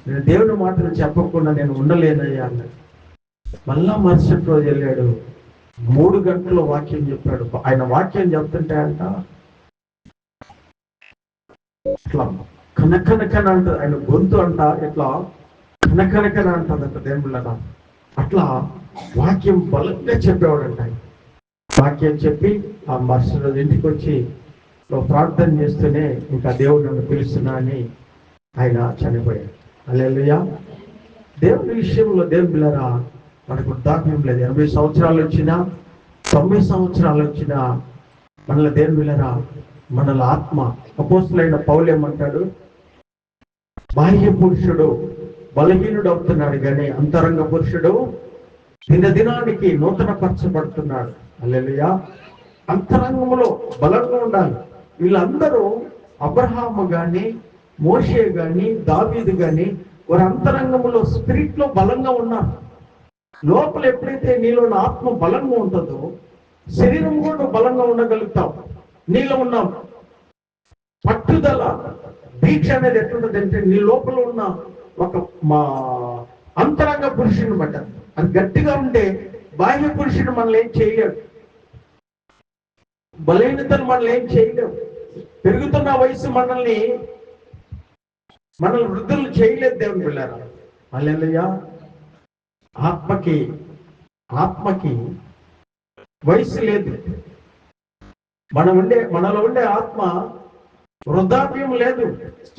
నేను దేవుని మాటలు చెప్పకుండా నేను ఉండలేనయ్యా అన్నాడు. మళ్ళా మరుసటి రోజు వెళ్ళాడు, 3 గంటలు వాక్యం చెప్పాడు. ఆయన వాక్యం చెప్తుంటే అంట ఇట్లా కనకనకన అంటది, ఆయన గొంతు అంట ఇట్లా కనకనకన అంటదంట దేవుళ్ళ. అట్లా వాక్యం బలంగా చెప్పేవాడంట. వాక్యం చెప్పి ఆ మరుసటి రోజు ఇంటికి వచ్చి ప్రార్థన చేస్తూనే ఇంకా దేవుడు నన్ను పిలుస్తున్నా అని ఆయన చనిపోయాడు. హల్లెలూయా. దేవుని విషయంలో దేవుని బిడ్డలారా మనకు వృద్ధాప్యం లేదు. 80 సంవత్సరాలు వచ్చినా, 90 సంవత్సరాలు వచ్చినా మనల దేవుని బిడ్డలారా మనల ఆత్మ, అపోస్తలుడైన పౌలు ఏమంటాడు, బాహ్య పురుషుడు బలహీనుడు అవుతున్నాడు కానీ అంతరంగ పురుషుడు దినానికి నూతన పరచబడుతున్నాడు. హల్లెలూయా. అంతరంగంలో బలంగా ఉండాలి. వీళ్ళందరూ అబ్రహాము గాని, మోషే గాని, దావీదు గాని వారి అంతరంగంలో స్పిరిట్ లో బలంగా ఉన్నారు. లోపల ఎప్పుడైతే నీలో ఉన్న ఆత్మ బలంగా ఉంటుందో శరీరం కూడా బలంగా ఉండగలుగుతావు. నీలో ఉన్న పట్టుదల, దీక్ష అనేది ఎట్లుంటుంది అంటే నీ లోపల ఉన్న ఒక మా అంతరంగ పురుషుని బట్ట అది గట్టిగా ఉంటే బాహ్య పురుషుడు మనల్ని ఏం చేయలేడు. బలహీనతను మనల్ని ఏం చేయలేవు. పెరుగుతున్న వయసు మనల్ని వృద్ధులు చేయలేదు దేవుని పిల్లారా. హల్లెలూయా. ఆత్మకి వయసు లేదు. మనలో ఉండే ఆత్మ వృద్ధాప్యం లేదు.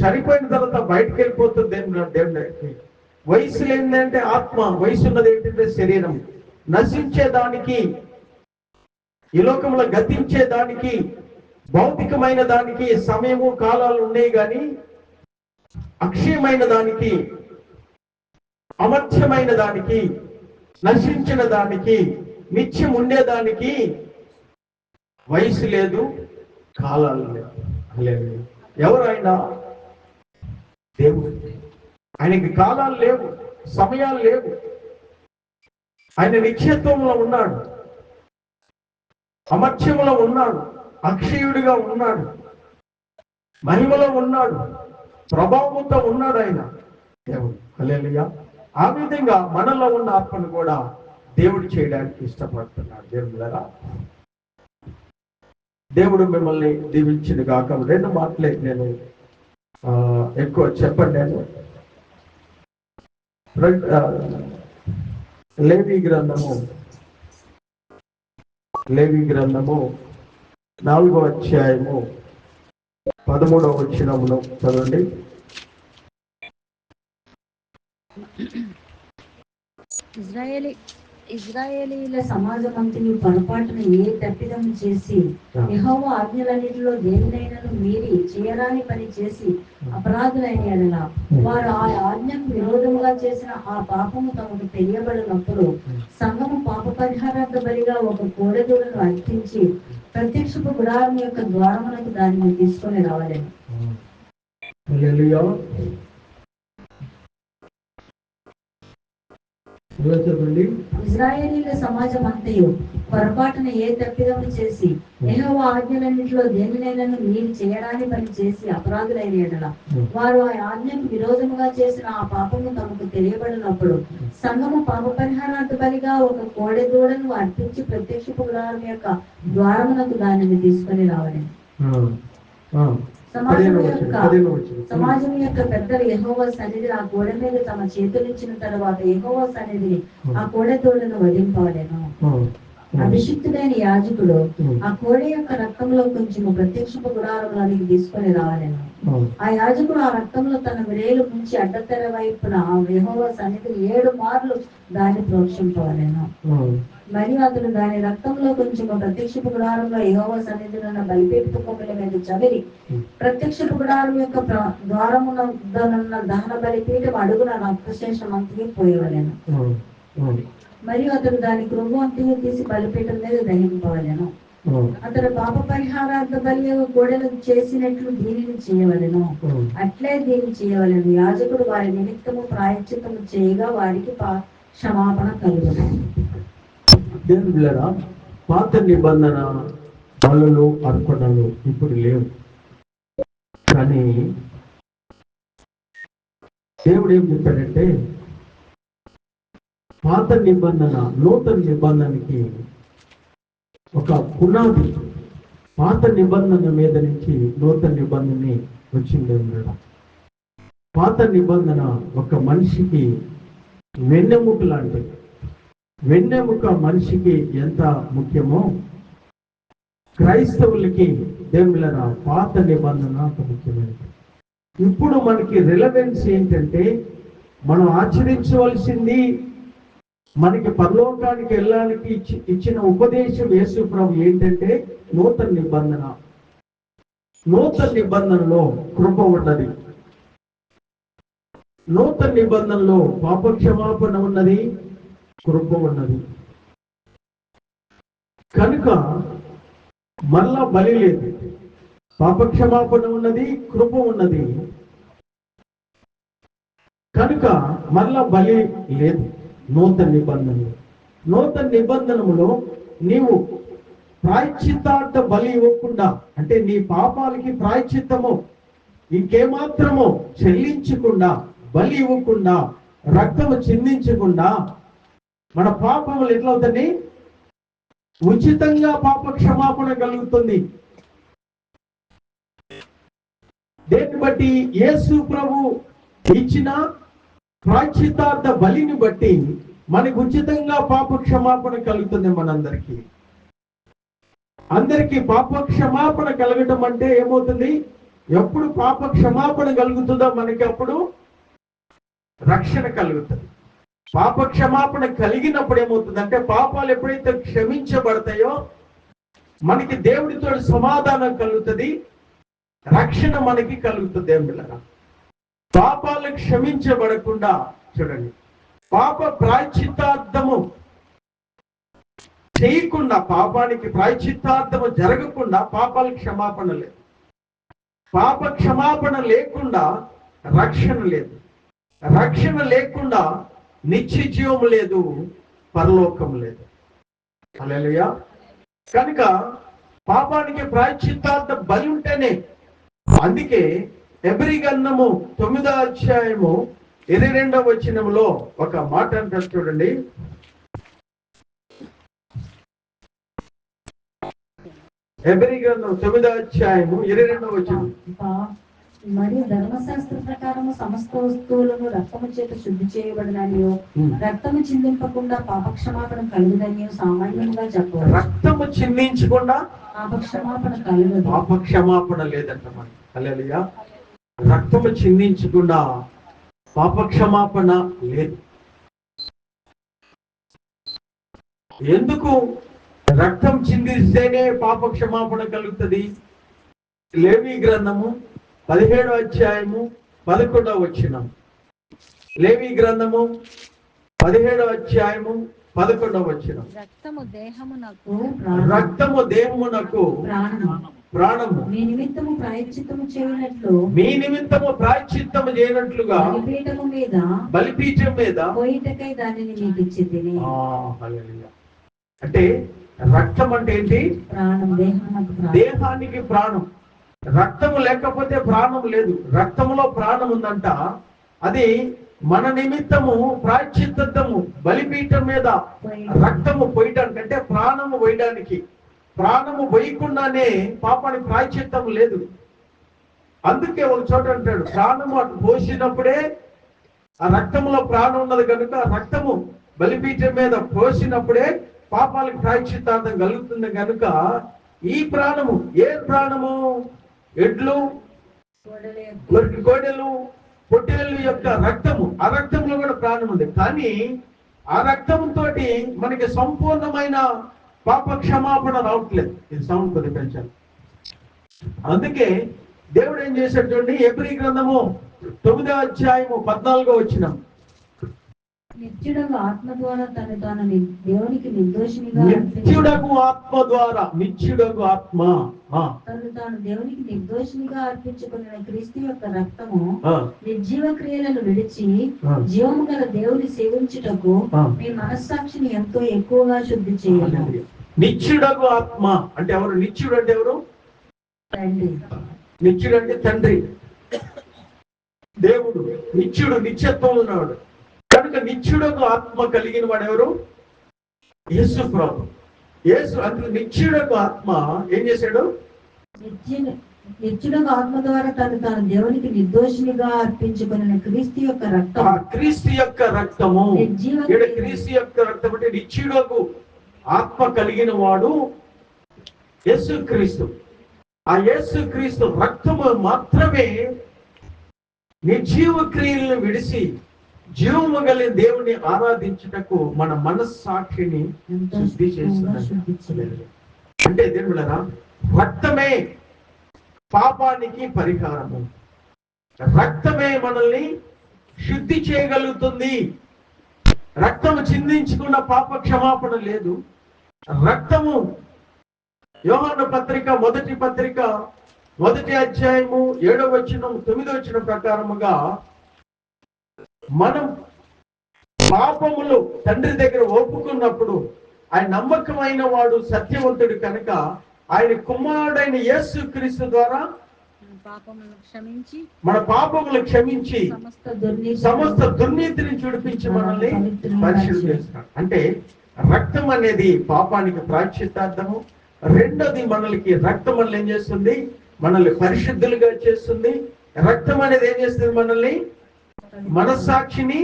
చనిపోయిన తర్వాత బయటకు వెళ్ళిపోతుంది దేవుడికి. వయసు లేదంటే ఆత్మ, వయసు ఉన్నది ఏంటంటే శరీరం. నశించేదానికి, ఈ లోకంలో గతించేదానికి, భౌతికమైన దానికి సమయము కాలాలు ఉన్నాయి కానీ అక్షయమైన దానికి, అమర్త్యమైన దానికి, నశించిన దానికి, నిత్యం ఉండేదానికి వయసు లేదు, కాలాలు లేదు. ఎవరైనా దేవుడు, ఆయనకి కాలాలు లేవు, సమయాలు లేవు. ఆయన నిత్యత్వంలో ఉన్నాడు, అమర్త్యంలో ఉన్నాడు, అక్షయుడిగా ఉన్నాడు, మహిమలో ఉన్నాడు, ప్రభావంతో ఉన్నాడు ఆయన దేవుడు. హల్లెలూయా. ఆ విధంగా మనలో ఉన్న ఆత్మను కూడా దేవుడు చేయడానికి ఇష్టపడుతున్నాడు. దేవుడులారా, దేవుడు మిమ్మల్ని దీవించిన గాక. 2 మాటలే నేను ఎక్కువ చెప్పండి. నేను లేవి గ్రంథము 4వ అధ్యాయము 13వ వచనమును చదవండి. ఇజ్రాయేలీల సమాజమంతయు పొరపాటున ఏ తప్పిదము చేసి యెహోవా ఆజ్ఞలన్నిటిలో దేనినైనను మీరి చేయరాని పని చేసి అపరాధులైన యెడల వారు ఆ ఆజ్ఞకు విరోధముగా చేసిన ఆ పాపము తమకు తెలియబడినప్పుడు సంఘము పాప పరిహారార్థ బలిగా ఒక కోడెదూడను అర్పించి ప్రత్యక్షపు గుడారం యొక్క ద్వారమునకు దానిని తీసుకొని రావాలని. ఇజ్రాయేలీల సమాజం అంతయు పొరపాటున ఏ తప్పిదము చేసి యెహోవా ఆజ్ఞలన్నిటిలో దేనినైనను మీరు చేయడానికి పని చేసి అపరాధులైన యెడల వారు ఆ ఆజ్ఞకు విరోధముగా చేసిన ఆ పాపము తమకు తెలియబడినప్పుడు సంఘము పాప పరిహారార్థ బలిగా ఒక కోడెదూడను అర్పించి ప్రత్యక్షపు గుడారం యొక్క ద్వారమునకు దానిని తీసుకొని రావాలి. సమాజం యొక్క పెద్దలు యెహోవా సన్నిధిని ఆ గోడ మీద తమ చేతులిచ్చిన తర్వాత యెహోవా సన్నిధిని ఆ కోడెదూడను వధింపవలెను. అభిషిక్తుడైన యాజకుడు ఆ కోడె యొక్క రక్తంలో కొంచెం ప్రత్యక్షపు గుడారంలోనికి తీసుకొని రావాలను. ఆ యాజకుడు ఆ రక్తంలో తన వ్రేలు ముంచి అడ్డతెర వైపున ఆ యెహోవా సన్నిధిని 7 మార్లు దాన్ని ప్రోక్షింపవలెను. మరియు అతడు దాని రక్తంలో కొంచెం ప్రత్యక్షపు గుడారంలో యెహోవా సన్నిధిని ఉన్న బలిపీఠపు కొమ్ముల మీద చవిరి ప్రత్యక్షపు గుడారం యొక్క ద్వారమున దహన బలిపీఠం అడుగున రక్తశేషం అంతగా పోయవలెను. మరియు అతడు దాని క్రొవ్వు అంతగా తీసి బలిపీఠం మీద దహింపవలెను. అతడు పాప పరిహారార్థ బలి గోడెలు చేసినట్లు దీనిని చేయవలెను. అట్లే దీన్ని చేయవలెను. యాజకుడు వారి నిమిత్తము ప్రాయశ్చిత్తము చేయగా వారికి క్షమాపణ కలుగును. పాత నిబంధన బలులు అర్పణలు ఇప్పుడు లేవు, కానీ దేవుడు ఏం చెప్పాడంటే పాత నిబంధన నూతన నిబంధనకి ఒక పునాది. పాత నిబంధన మీద నుంచి నూతన నిబంధన వచ్చింది అన్నాడు. పాత నిబంధన ఒక మనిషికి వెన్నెముక లాంటిది. వెన్నెముక మనిషికి ఎంత ముఖ్యమో క్రైస్తవులకి దేవుళ్ళ పాత నిబంధన అంత ముఖ్యమైనది. ఇప్పుడు మనకి రిలవెన్స్ ఏంటంటే మనం ఆచరించవలసింది, మనకి పరలోకానికి వెళ్ళడానికి ఇచ్చిన ఉపదేశం యేసు ప్రభు ఏంటంటే నూతన నిబంధన. నూతన నిబంధనలో కృప ఉన్నది, నూతన నిబంధనలో పాప క్షమాపణ ఉన్నది, కృప ఉన్నది. కనుక మళ్ళా బలి లేదు, పాప క్షమాపణ ఉన్నది, కృప ఉన్నది. కనుక మళ్ళా బలి లేదు. నూతన నిబంధనలు, నూతన నిబంధనములో నీవు ప్రాయశ్చిత్తార్థ బలి ఇవ్వకుండా, అంటే నీ పాపాలకి ప్రాయశ్చిత్తము ఇంకేమాత్రము చెల్లించకుండా, బలి ఇవ్వకుండా, రక్తము చిందించకుండా మన పాపములు ఎట్లవుతుంది? ఉచితంగా పాప క్షమాపణ కలుగుతుంది. దేన్ని బట్టి? యేసు ప్రభు ఇచ్చిన ప్రాయశ్చిత్తార్థ బలిని బట్టి మనకు ఉచితంగా పాప క్షమాపణ కలుగుతుంది. మనందరికీ అందరికీ పాప క్షమాపణ కలగటం అంటే ఏమవుతుంది? ఎప్పుడు పాప క్షమాపణ కలుగుతుందో మనకి అప్పుడు రక్షణ కలుగుతుంది. పాప క్షమాపణ కలిగినప్పుడు ఏమవుతుందంటే పాపాలు ఎప్పుడైతే క్షమించబడతాయో మనకి దేవుడితో సమాధానం కలుగుతుంది, రక్షణ మనకి కలుగుతుంది. దేవుళ్ళ పాపాలు క్షమించబడకుండా చూడండి, పాప ప్రాయశ్చిత్తార్థము చేయకుండా, పాపానికి ప్రాయశ్చిత్తార్థము జరగకుండా పాపాల క్షమాపణ లేదు. పాప క్షమాపణ లేకుండా రక్షణ లేదు. రక్షణ లేకుండా నిత్య జీవం లేదు, పరలోకం లేదు. హల్లెలూయా. కనుక పాపానికి ప్రాయశ్చిత్తార్థ బలి ఉంటేనే, అందుకే హెబ్రీ గ్రంథము 9వ అధ్యాయము 22వ వచనంలో ఒక మాట అంటారు చూడండి. హెబ్రీ గ్రంథం 9వ అధ్యాయము 22వ వచనం. మరియు ధర్మశాస్త్ర ప్రకారము సమస్త వస్తువులను రక్తము చేత శుద్ధి చేయబడిననియో రక్తము చిందింపకుండా పాపక్షమాపణ కలుగుదనియో సామాన్యంగా చెప్పవచ్చు. రక్తము చిందించకుండా పాపక్షమాపణ కలుగదు. పాపక్షమాపణ లేదంట మనకి. హల్లెలూయా. రక్తము చిందించకుండా పాపక్షమాపణ లేదు. ఎందుకు? రక్తం చిందిస్తేనే పాపక్షమాపణ కలుగుతుంది. లేవి గ్రంథము 17వ అధ్యాయము 11వ వచనం. లేవి గ్రంథము 17వ అధ్యాయము 11వ వచనం. రక్తము దేహమునకు ప్రాణము. మీ నిమిత్తము ప్రాయశ్చిత్తము చేయనట్లుగా బలిపీఠం మీద పోయిటకై దానిని మీకు ఇచ్చితిని. హల్లెలూయా. అంటే రక్తం అంటే ఏంటి? ప్రాణం. దేహానికి ప్రాణం. రక్తము లేకపోతే ప్రాణం లేదు. రక్తములో ప్రాణం ఉందంట. అది మన నిమిత్తము ప్రాయశ్చిత్తము బలిపీఠం మీద రక్తము పోయటానికి, అంటే ప్రాణము పోయడానికి. ప్రాణము పోయకుండానే పాపానికి ప్రాయశ్చిత్తం లేదు. అందుకే ఒక చోట అంటాడు, ప్రాణము అటు పోసినప్పుడే ఆ రక్తములో ప్రాణం ఉన్నది కనుక రక్తము బలిపీఠం మీద పోసినప్పుడే పాపాలకు ప్రాయశ్చిత్తార్థం కలుగుతుంది కనుక ఈ ప్రాణము, ఏ ప్రాణము? ఎడ్లు, కోడెలు, పొట్టేళ్ళు యొక్క రక్తము. ఆ రక్తంలో కూడా ప్రాణం ఉంది. కానీ ఆ రక్తంతో మనకి సంపూర్ణమైన పాప క్షమాపణ రావట్లేదు. ఇది సౌండ్ కొద్ది పెంచాలి. అందుకే దేవుడు ఏం చేశాడు చూడండి. హెబ్రీ గ్రంథము 9వ అధ్యాయము 14వ వచనం. నిత్యుడగు ఆత్మ ద్వారా తను తాను దేవునికి నిర్దోషినిగా అర్పించుకున్న క్రీస్తు యొక్క రక్తము నిర్జీవ క్రియలను విడిచి జీవము గల దేవుని సేవించుటకు మీ మనస్సాక్షిని ఎంతో ఎక్కువగా శుద్ధి చేయాలి. నిత్యుడగు ఆత్మ అంటే ఎవరు? నిత్యుడు అంటే ఎవరు? తండ్రి. నిత్యుడు అంటే తండ్రి, దేవుడు. నిత్యుడు నిత్యత్వం ఉన్నాడు కనుక నిత్యుడకు ఆత్మ కలిగిన వాడు ఎవరు? యేసు ప్రభు. యేసు అంటే నిత్యుడకు ఆత్మ ఏం చేశాడు? నిత్యుడకు ఆత్మ ద్వారా తాను దేవునికి నిర్దోషినిగా అర్పించుకున్న క్రీస్తు యొక్క రక్తం. క్రీస్తు యొక్క రక్తము. క్రీస్తు యొక్క రక్తం అంటే నిత్యుడకు ఆత్మ కలిగిన వాడు యేసు క్రీస్తు. ఆ యేసు క్రీస్తు రక్తము మాత్రమే నిర్జీవ క్రియలను విడిచి జీవము కలిగిన దేవుని ఆరాధించుటకు మన మనస్సాక్షిని శుద్ధి చేస్తుంది. అంటే దేవుళ్ళరా, రక్తమే పాపానికి పరిహారము. రక్తమే మనల్ని శుద్ధి చేయగలుగుతుంది. రక్తము చిందించకుండా పాప క్షమాపణ లేదు. రక్తము యోహాను పత్రిక 1వ అధ్యాయము 7వ వచనం 9వ వచనం ప్రకారముగా మనం పాపములు తండ్రి దగ్గర ఒప్పుకున్నప్పుడు ఆయన నమ్మకమైన వాడు, సత్యవంతుడు కనుక ఆయన కుమారుడైన యేసు క్రీస్తు ద్వారా మన పాపములు క్షమించి సమస్త దుర్నీతిని చూడిపించి మనల్ని పరిశుద్ధి చేస్తాడు. అంటే రక్తం అనేది పాపానికి ప్రాయశ్చిత్తార్థము. రెండోది, మనల్ని రక్తం మనల్ని ఏం చేస్తుంది? మనల్ని పరిశుద్ధులుగా చేస్తుంది. రక్తం అనేది ఏం చేస్తుంది? మనల్ని మనస్సాక్షిని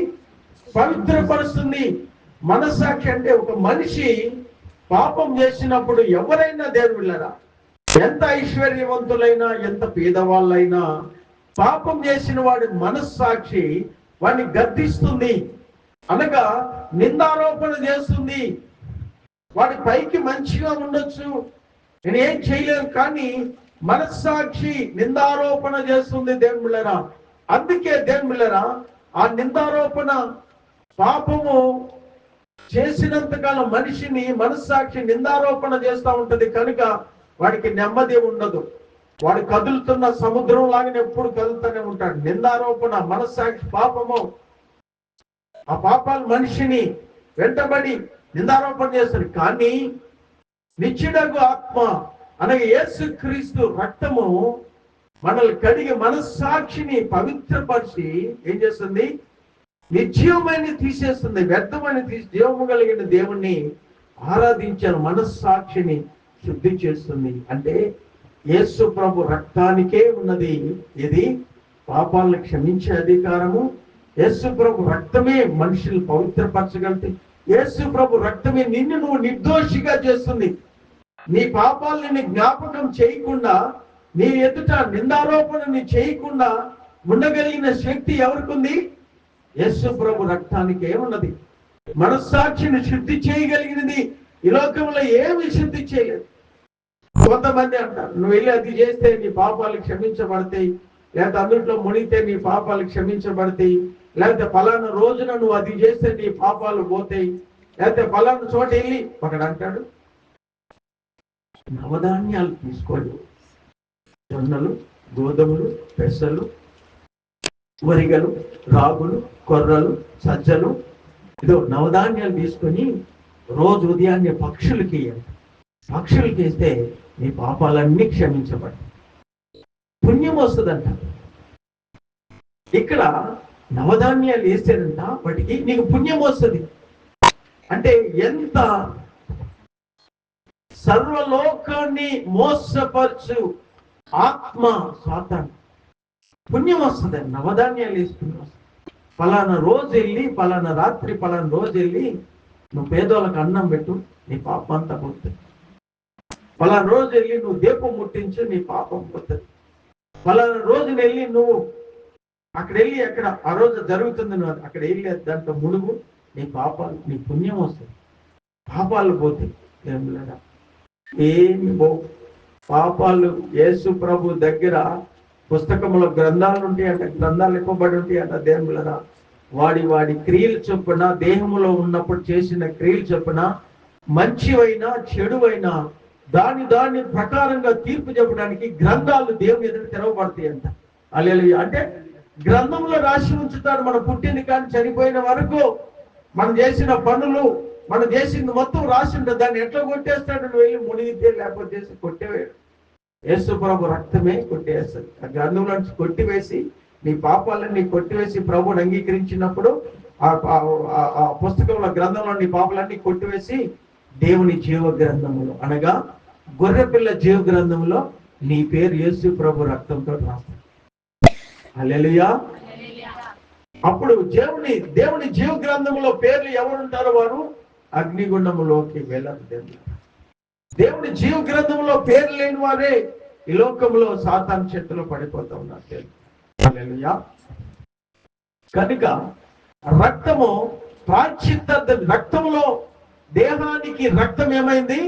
పవిత్రపరుస్తుంది. మనస్సాక్షి అంటే ఒక మనిషి పాపం చేసినప్పుడు ఎవరైనా దేవుళ్ళరా, ఎంత ఐశ్వర్యవంతులైనా ఎంత పేదవాళ్ళైనా పాపం చేసిన వాడి మనస్సాక్షి వాడిని గద్దిస్తుంది, అనగా నిందారోపణ చేస్తుంది. వాడి పైకి మంచిగా ఉండొచ్చు, నేను ఏం చేయలేను, కానీ మనస్సాక్షి నిందారోపణ చేస్తుంది దేవుళ్ళరా. అందుకే దేవుళ్ళరా ఆ నిందారోపణ పాపము చేసినంతకాలం మనిషిని మనస్సాక్షి నిందారోపణ చేస్తూ ఉంటది కనుక వాడికి నెమ్మది ఉండదు. వాడు కదులుతున్న సముద్రం లాగానే ఎప్పుడు కదులుతూనే ఉంటాడు. నిందారోపణ మనస్సాక్షి పాపము, ఆ పాపాలు మనిషిని వెంటబడి నిందారోపణ చేస్తాడు. కానీ నిత్యుడగు ఆత్మ అనగా యేసు క్రీస్తు రక్తము మనల్ని కడిగి మనస్సాక్షిని పవిత్రపరిచి ఏం చేస్తుంది? నిర్జీవమైన తీసేస్తుంది, వ్యర్థమైన తీసి జీవము కలిగిన దేవుణ్ణి ఆరాధించాను మనస్సాక్షిని శుద్ధి చేస్తుంది. అంటే యేసు ప్రభు రక్తానికే ఉన్నది ఇది పాపాలను క్షమించే అధికారము యేసు ప్రభు రక్తమే మనుషులు పవిత్రపరచగలితే, యేసు ప్రభు రక్తమే నిన్ను నువ్వు నిర్దోషిగా చేస్తుంది. నీ పాపాలని జ్ఞాపకం చేయకుండా, నీ ఎదుట నిందారోపణని చేయకుండా ఉండగలిగిన శక్తి ఎవరికుంది? యేసు ప్రభు రక్తానికి ఏమున్నది? మనస్సాక్షిని శుద్ధి చేయగలిగినది ఈ లోకంలో ఏమి శుద్ధి చేయలేదు. కొంతమంది అంటారు, నువ్వు వెళ్ళి అది చేస్తే నీ పాపాలు క్షమించబడతాయి, లేకపోతే అందుట్లో మునిగితే నీ పాపాలు క్షమించబడతాయి, లేకపోతే ఫలానా రోజున నువ్వు అది చేస్తే నీ పాపాలు పోతాయి, లేకపోతే ఫలానా చోట వెళ్ళి ఒకడు అంటాడు, నవధాన్యాలు తీసుకోండి, జొన్నలు, గోధుమలు, పెసలు, వరిగలు, రాగులు, కొర్రలు, సజ్జలు, ఇదో నవధాన్యాలు తీసుకొని రోజు ఉదయాన్నే పక్షులకి ఇవ్వండి. పక్షులకి ఇస్తే నీ పాపాలన్నీ క్షమించబడతాయి, పుణ్యం వస్తుందంట. ఇక్కడ నవధాన్యాలు వేసారంట, వాటికి నీకు పుణ్యం వస్తుంది. అంటే ఎంత సర్వలోకాన్ని మోసపరచు ఆత్మ సాతాను, పుణ్యం వస్తుంది. నవధాన్యాలు వేసుకుని ఫలానా రోజు వెళ్ళి, ఫలానా రాత్రి, ఫలానా రోజు వెళ్ళి నువ్వు పేదోళ్ళకి అన్నం పెట్టు, నీ పాపం అంతా పోతుంది. ఫలానా రోజు వెళ్ళి నువ్వు దీపం ముట్టించు, నీ పాపం పోతుంది. ఫలానా రోజున వెళ్ళి నువ్వు అక్కడ వెళ్ళి, అక్కడ ఆ రోజు జరుగుతుంది, నువ్వు అక్కడ వెళ్ళి దాంట్లో మునుగు, నీ పాపాలు, నీ పుణ్యం వస్తుంది, పాపాలు పోతాయి. ఏమి పో పాపాలు యేసు ప్రభు దగ్గర పుస్తకంలో గ్రంథాలు ఉంటాయంట, గ్రంథాలు ఇవ్వబడి ఉంటాయంట. దేవులరా, వాడి క్రియలు చొప్పున, దేహంలో ఉన్నప్పుడు చేసిన క్రియలు చొప్పున, మంచివైనా చెడువైనా దాని ప్రకారంగా తీర్పు చెప్పడానికి గ్రంథాలు దేవుని ఎదురు తెరవబడతాయి అంట. హల్లెలూయా. అంటే గ్రంథంలో రాసి ఉంచుతాడు, మనం పుట్టింది కానీ చనిపోయిన వరకు మనం చేసిన పనులు, మనం చేసింది మొత్తం రాసి ఉంటుంది. దాన్ని ఎట్లా కొట్టేస్తాడు? నువ్వు వెళ్ళి మునిగితే, లేకపోతే చేసి కొట్టేవేడు. యేసు ప్రభు రక్తమే కొట్టేస్తుంది. ఆ గ్రంథంలో నుంచి కొట్టివేసి, నీ పాపాలన్నీ కొట్టివేసి ప్రభువుని అంగీకరించినప్పుడు ఆ పుస్తకంలో, గ్రంథంలో నీ పాపాలన్నీ కొట్టివేసి దేవుని జీవ గ్రంథములో, అనగా గొర్రెపిల్ల జీవ గ్రంథంలో నీ పేరు యేసు ప్రభు రక్తంతో రాస్తాడు. హల్లెలూయా. అప్పుడు దేవుని జీవ గ్రంథంలో పేర్లు ఎవరుంటారో వారు అగ్నిగుండములోకి వెళ్ళరు. దేవుని జీవ గ్రంథంలో పేర్లు లేని వారే ఈ లోకంలో సాతాను చేతిలో పడిపోతూ ఉన్నారు. హల్లెలూయా. కనుక రక్తము ప్రాయశ్చిత్త, రక్తంలో దేహానికి రక్తం ఏమైంది?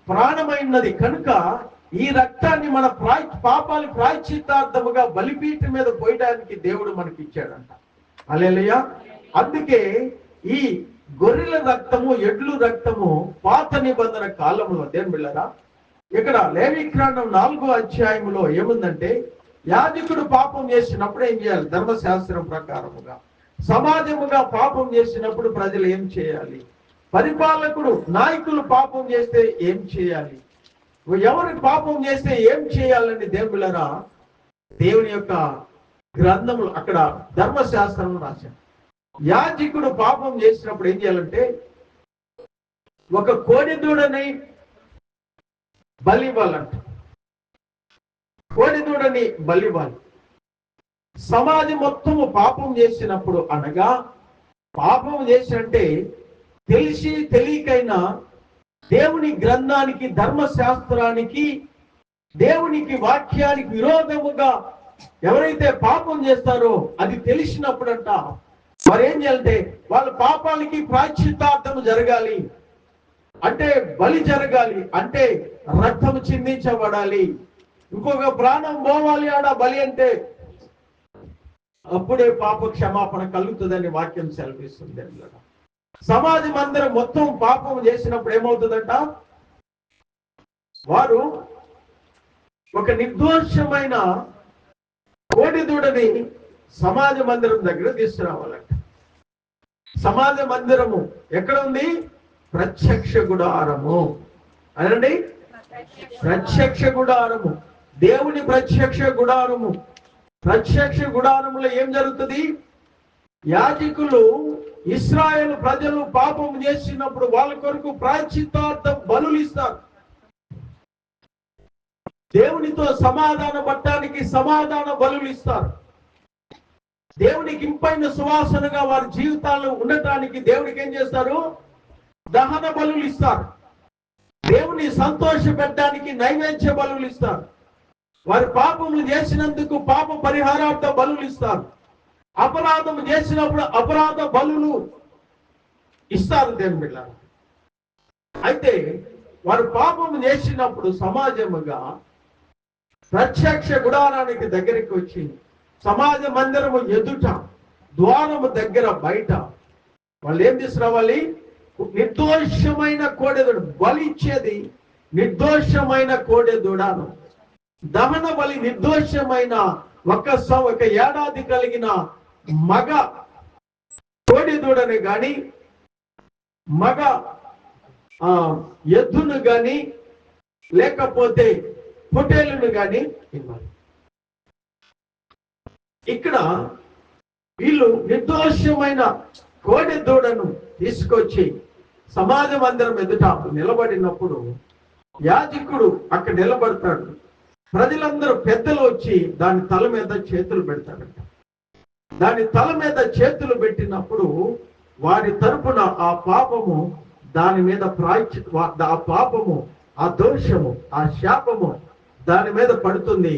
ప్రాణమైనది. కనుక ఈ రక్తాన్ని మన పాపాలు ప్రాయశ్చిత్తార్థముగా బలిపీఠం మీద పోయడానికి దేవుడు మనకి ఇచ్చాడంట. హల్లెలూయా. అందుకే ఈ గొర్రెల రక్తము, ఎడ్లు రక్తము పాత నిబంధన కాలంలో, దేవుని బిడ్డలారా, ఇక్కడ లేవికాండం 4వ అధ్యాయంలో ఏముందంటే, యాజకుడు పాపం చేసినప్పుడు ఏం చేయాలి? ధర్మశాస్త్రం ప్రకారముగా సమాజముగా పాపం చేసినప్పుడు ప్రజలు ఏం చేయాలి? పరిపాలకుడు, నాయకులు పాపం చేస్తే ఏం చేయాలి? ఎవరు పాపం చేస్తే ఏం చేయాలని దేవులరా దేవుని యొక్క గ్రంథములు, అక్కడ ధర్మశాస్త్రం రాశారు. యాజకుడు పాపం చేసినప్పుడు ఏం చేయాలంటే, ఒక కోడిదూడని బలి ఇవ్వాలంట. కోడిదూడని బలి ఇవ్వాలి. సమాజం మొత్తము పాపం చేసినప్పుడు, అనగా పాపం చేసినంటే తెలిసి తెలియకైనా దేవుని గ్రంథానికి, ధర్మశాస్త్రానికి, దేవునికి వాక్యానికి విరోధముగా ఎవరైతే పాపం చేస్తారో అది తెలిసినప్పుడంట మరి ఏం చేయాలంటే, వాళ్ళ పాపాలకి ప్రాయశ్చిత్తార్థం జరగాలి అంటే, బలి జరగాలి అంటే రక్తం చిందించబడాలి, ఇంకొక ప్రాణం పోవాలి ఆడ బలి అంటే, అప్పుడే పాప క్షమాపణ కలుగుతుందని వాక్యం సెలవిస్తుంది. సమాజం అందరం మొత్తం పాపం చేసినప్పుడు ఏమవుతుందంట, వారు ఒక నిర్దోషమైన కోడిదూడని సమాజ మందిరం దగ్గర తీసుకురావాలంట. సమాజ మందిరము ఎక్కడ ఉంది? ప్రత్యక్ష గుడారము అనండి. ప్రత్యక్ష గుడారము, దేవుని ప్రత్యక్ష గుడారము. ప్రత్యక్ష గుడారములో ఏం జరుగుతుంది? యాజకులు, ఇశ్రాయేలు ప్రజలు పాపం చేసినప్పుడు వాళ్ళ కొరకు ప్రాయశ్చిత్తార్థం బలులు ఇస్తారు. దేవునితో సమాధాన పడటానికి సమాధాన బలులు ఇస్తారు. దేవునికి ఇంపైన సువాసనగా వారి జీవితాల్లో ఉండటానికి దేవునికి ఏం చేస్తారు? దహన బలులు ఇస్తారు. దేవుని సంతోష పెట్టడానికి నైవేద్య బలులు ఇస్తారు. వారి పాపములు చేసినందుకు పాప పరిహారార్థ బలులు ఇస్తారు. అపరాధం చేసినప్పుడు అపరాధ బలులు ఇస్తారు దేవుని బిడ్డలారా. అయితే వారు పాపము చేసినప్పుడు సమాజముగా ప్రత్యక్ష గుడారానికి దగ్గరికి వచ్చి సమాజ మందిరము ఎదుట ద్వారము దగ్గర బయట వాళ్ళు ఏం తీసుకురావాలి? నిర్దోషమైన కోడెదూడ బలి ఇచ్చేది. నిర్దోషమైన కోడెదూడను దహన బలి నిర్దోషమైన ఒక ఏడాది కలిగిన మగ కోడెదూడని గాని మగ ఎద్దును గాని లేకపోతే పొటేలును గాని ఇవ్వాలి. ఇక్కడ వీళ్ళు నిర్దోషమైన కోడెదూడను తీసుకొచ్చి సమాజ మందిరం ఎదుట నిలబడినప్పుడు యాజకుడు అక్కడ నిలబడతాడు. ప్రజలందరూ పెద్దలు వచ్చి దాని తల మీద చేతులు పెడతారంట. దాని తల మీద చేతులు పెట్టినప్పుడు వారి తరపున ఆ పాపము దాని మీద ఆ పాపము, ఆ దోషము, ఆ శాపము దాని మీద పడుతుంది.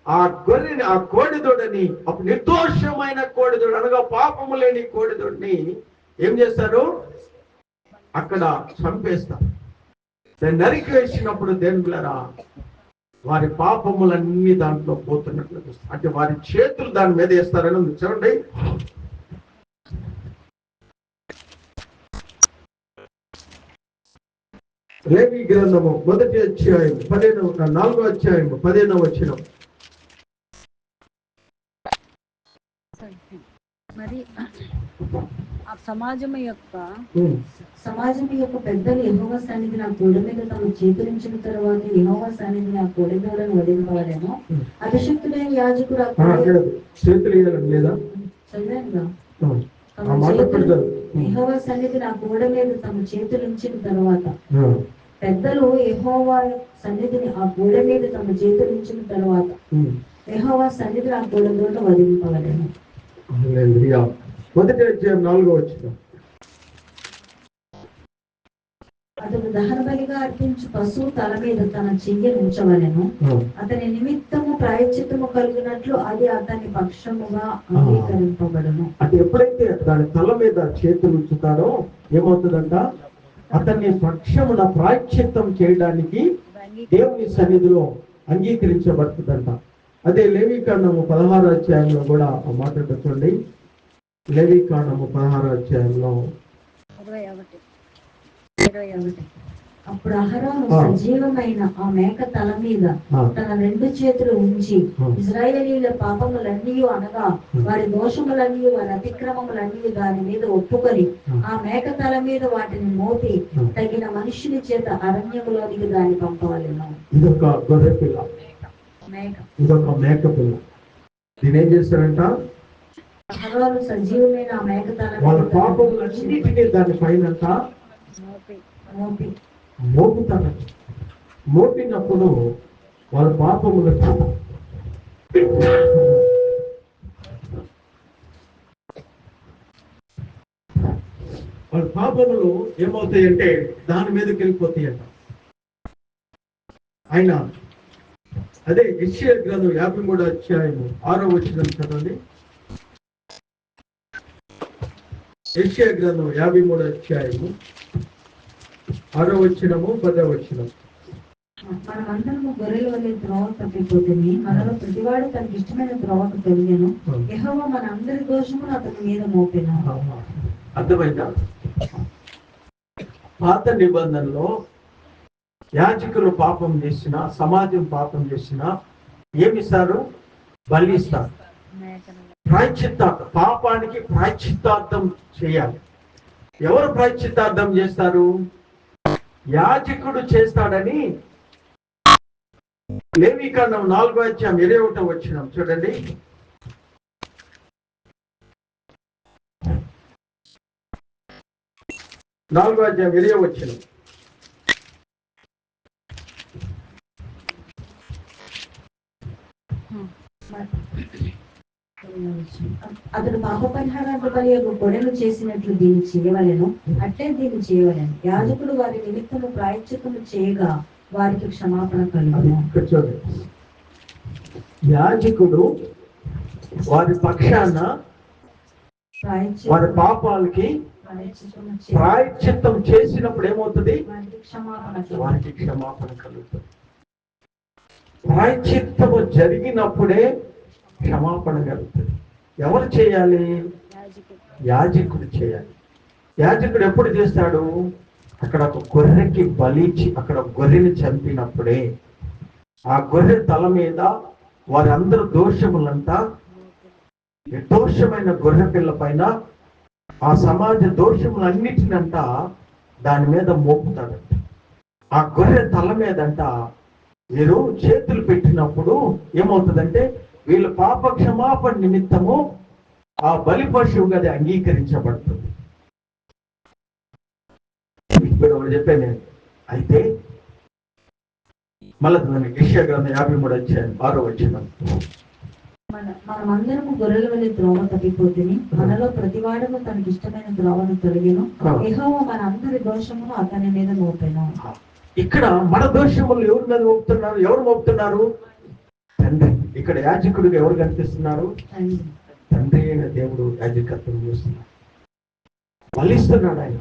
ఆ గొర్రెని, ఆ కోడెదూడని, అప్పుడు నిర్దోషమైన కోడెదూడ అనగా పాపము లేని కోడెదూడని ఏం చేస్తారు? అక్కడ చంపేస్తారు. దాన్ని నరికి వేసినప్పుడు దేవులారా వారి పాపములన్నీ దాంట్లో పోతున్నట్లు చూస్తారు. అంటే వారి చేతులు దాని మీద వేస్తారని ఉంది. చూడండి, లేవి గ్రంథము 1వ అధ్యాయం 4వ అధ్యాయం 15వ వచనం. మరి ఆ సమాజం యొక్క పెద్దలు యెహోవా సన్నిధి నా కోడె మీద తమ చేతులించిన తర్వాత యెహోవా సన్నిధి నా కోడెదూడను వదిలిపోవాలేమో అభిషిక్తుడైన యాజకుడు చేతులు లేదా యెహోవా సన్నిధి నా కోడె మీద తమ చేతులించిన తర్వాత పెద్దలు యెహోవా సన్నిధిని ఆ కోడె మీద తమ చేతులించిన తర్వాత యెహోవా సన్నిధి నా కోడెదూడను వదిలిపోవాలేమో. 1వ అధ్యాయం 4వ వచనం. అతడు దహన బలిగా అర్పించు పశువు తల మీద తన చెయ్యను ఉంచవలెను. అతని నిమిత్తము ప్రాయశ్చిత్తము కలిగినట్లు అది అతని పక్షముగా అంగీకరింపబడును. అంటే ఎప్పుడైతే దాని తల మీద చేతులు ఉంచుతాడో ఏమవుతుందంట? అతన్ని పక్షమున ప్రాయశ్చిత్తం చేయడానికి దేవుని సన్నిధిలో అంగీకరించబడుతుందంట. అదే లేవీకాండము 16వ అధ్యాయంలో కూడా ఆ మాట చూడండి. లేవీకాండము 16వ అధ్యాయంలో 21. అప్పుడు అహరోను సజీవమైన ఆ మేక తల మీద తన 2 చేతులు ఉంచి ఇశ్రాయేలీయుల పాపములన్నీ అనగా వారి దోషములన్నీ, వారి అతిక్రమములన్నీ దాని మీద ఒప్పుకొని ఆ మేక తల మీద వాటిని మోపి తగిన మనుషుని చేత అరణ్యములోనికి దాన్ని పంపవలెను. ఇదొక గొర్రె పిల్ల, ఇదొక మేక పిల్ల. దీని ఏం చేస్తారంట? అహరోను సజీవమైన ఆ మేక తల వాళ్ళ పాపములన్నిటినీ దాని పైన మోపుతారు. మోపినప్పుడు వాళ్ళ పాపములు ఏమవుతాయంటే దాని మీదకి వెళ్ళిపోతాయంట. ఆయన అదే యెషయా గ్రంథం 53వ అధ్యాయము 6వ వచనం చదవండి. యెషయా గ్రంథం 53వ అధ్యాయము 6వ వచనము 10వ వచనం. మనమందరము గొర్రెల వలె ద్రోవ తప్పిపోతుంది, మనలో ప్రతివాడు తనకి ఇష్టమైన ద్రోవకు తొలిగెను. యెహోవా మన అందరి దోషములు అతని మీద మోపెను. అర్థమైందా? పాత నిబంధనలో యాజకులు పాపం చేసిన, సమాజం పాపం చేసిన ఏమిస్తారు? బలి ఇస్తారు. ప్రాయశ్చిత్తార్థం, పాపానికి ప్రాయశ్చిత్తార్థం చేయాలి. ఎవరు ప్రాయశ్చిత్తార్థం చేస్తారు? యాజకుడు చేస్తాడని లేవీకాండం 4వ అధ్యాయం 21వ వచనం చూడండి. నాలుగో అధ్యాయం 20వ వచనం. అతడు పాప పరిహారార్థ బలి యొక్క గొడవలు చేసినట్లు దీన్ని చేయవలెను, అట్లే దీన్ని చేయవలెను. యాజకుడు వారి నిమిత్తము ప్రాయశ్చిత్తము చేయగా వారికి క్షమాపణ కలుగును. ఇక్కడ చూడండి, యాజకుడు వారి పక్షాన వారి పాపాలకి ప్రాయశ్చిత్తం చేసినప్పుడు ఏమవుతుంది? వారికి క్షమాపణ కలుగుతుంది. ప్రాయశ్చిత్తము జరిగినప్పుడే క్షమాపణ కలుగుతుంది. ఎవరు చేయాలి? యాజకుడు చేయాలి. యాజకుడు ఎప్పుడు చేస్తాడు? అక్కడ ఒక గొర్రెకి బలిచి అక్కడ గొర్రెని చంపినప్పుడే ఆ గొర్రె తల మీద వారందరూ దోషములంతా నిర్దోషమైన గొర్రె పిల్ల పైన ఆ సమాజ దోషములన్నిటినంట దాని మీద మోపుతాడంట. ఆ గొర్రె తల మీదంట మీరు చేతులు పెట్టినప్పుడు ఏమవుతుందంటే వీళ్ళ పాప క్షమాపణ నిమిత్తము ఆ బలి పశువుగా అది అంగీకరించబడుతుంది. ఇప్పుడు చెప్పాను నేను. అయితే మళ్ళీ యెషయా గ్రంథం 53 అధ్యాయం 6వ వచనం, మనమందరము గొర్రెల వలె ద్రోవ తప్పిపోతుంది, మనలో ప్రతివాడము తనకి ఇష్టమైన ద్రోవను తొలగిను, యెహోవా మన అందరి దోషమును అతని మీద మోపెను. ఇక్కడ మన దోషములు ఎవరి మీద మోపుతున్నారు? ఎవరు మోపుతున్నారు? తండ్రి. ఇక్కడ యాజకుడిగా ఎవరు కనిపిస్తున్నారు? తండ్రి అయిన దేవుడు యాజకత్వం చేస్తున్నాడు, బలిస్తున్నాడు.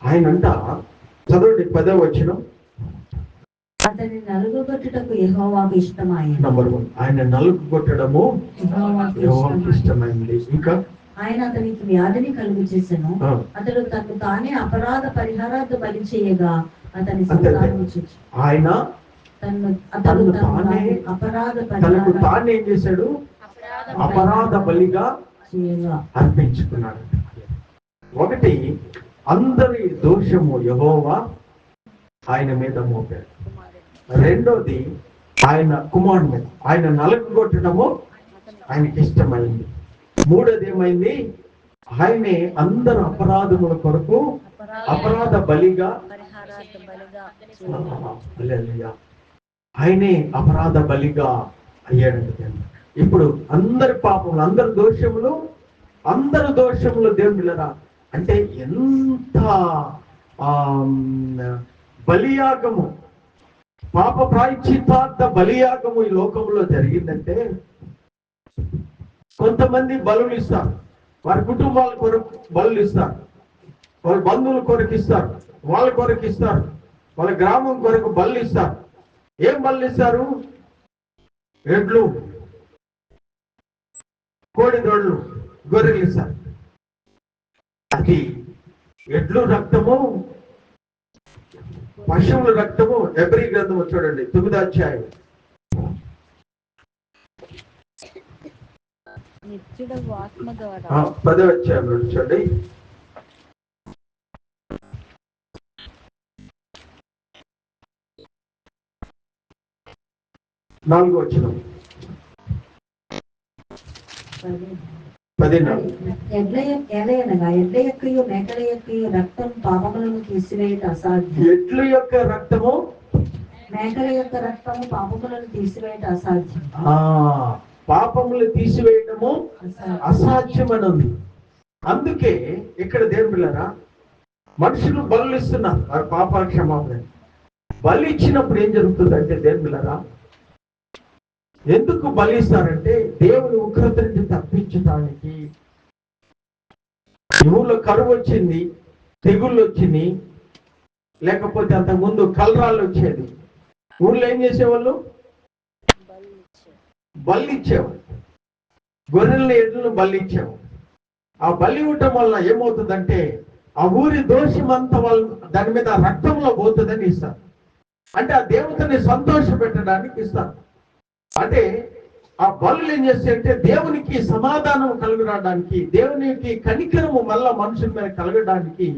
ఆయనంట చదవండి 10వ వచనం, అతని నలుగుగొట్టుటకు యెహోవాకు ఇష్టమాయెను. నంబర్ 1, ఆయన నలుగుగొట్టడము యెహోవాకు ఇష్టమైంది. ఇంకా ఆయన అతనికి వ్యాధిని కలుగు చేసెను, అతడు తనకు తానే అపరాధ పరిహారార్థ బలి చేయగా అతని సంతానము చూచి ఆయన తనకు తానే ఏం చేశాడు? అపరాధ బలిగా అర్పించుకున్నాడు. ఒకటి, అందరి దోషము యెహోవా ఆయన మీద మోపాడు. రెండోది, ఆయన కుమారుని మీద ఆయన నలుగుగొట్టడము ఆయనకి ఇష్టమైంది. మూడోది ఏమైంది? ఆయనే అందరు అపరాధముల కొరకు అపరాధ బలిగా, ఆయనే అపరాధ బలిగా అయ్యాడు. ఇప్పుడు అందరి పాపములు, అందరు దోషములు దేవునిలరా అంటే ఎంత బలియాగము, పాప ప్రాయశ్చిత్తార్థ బలియాగము ఈ లోకంలో జరిగిందంటే, కొంతమంది బలులు ఇస్తారు, వారి కుటుంబాల కొరకు బలులు ఇస్తారు, వాళ్ళ బంధువుల కొరకు ఇస్తారు, వాళ్ళ కొరకు ఇస్తారు, వాళ్ళ గ్రామం కొరకు బలు ఇస్తారు. ఏం బలు ఇస్తారు? ఎడ్లు, కోడిదొడ్లు, గొర్రెలు ఇస్తారు. అది ఎడ్లు రక్తము, పశువుల రక్తము. హెబ్రీ గ్రంథము చూడండి 9వ అధ్యాయం 10వ అధ్యాయం చూడండి. నాలుగో వచనం, 14. ఎడ్ల యొక్కయు మేకల యొక్కయు రక్తం పాపములను తీసివేయట అసాధ్యం. ఎడ్ల యొక్క రక్తము, మేకల యొక్క రక్తము పాపములను తీసివేయట అసాధ్యం. పాపములు తీసివేయడము అసాధ్యమని ఉంది. అందుకే ఇక్కడ దేవుని పిల్లరా మనుషులు బలు ఇస్తున్నారు వారి పాపాల క్షమాపణ. బలి ఇచ్చినప్పుడు ఏం జరుగుతుందంటే దేవుని పిల్లరా, ఎందుకు బలి ఇస్తారంటే దేవుని ఉగ్రత నుంచి తప్పించడానికి. ఊళ్ళో కరువు వచ్చింది, తెగుళ్ళు వచ్చింది, లేకపోతే అంతకుముందు కలరాలు వచ్చేది. ఊళ్ళో ఏం చేసేవాళ్ళు? బలి ఇచ్చేవాళ్ళు. గొర్రెల్ని ఎడ్లను బలి ఇచ్చేవాళ్ళు. ఆ బలి ఇవ్వటం వల్ల ఏమవుతుందంటే ఆ ఊరి దోషమంతా వాళ్ళు దాని మీద రక్తంలో పోతుందని ఇస్తారు. అంటే ఆ దేవతని సంతోష పెట్టడానికి ఇస్తారు. అంటే ఆ బలులు ఏం చేస్తాయంటే దేవునికి సమాధానం కలుగడానికి, దేవునికి కనికరము మళ్ళా మనుషుల మీద కలగడానికి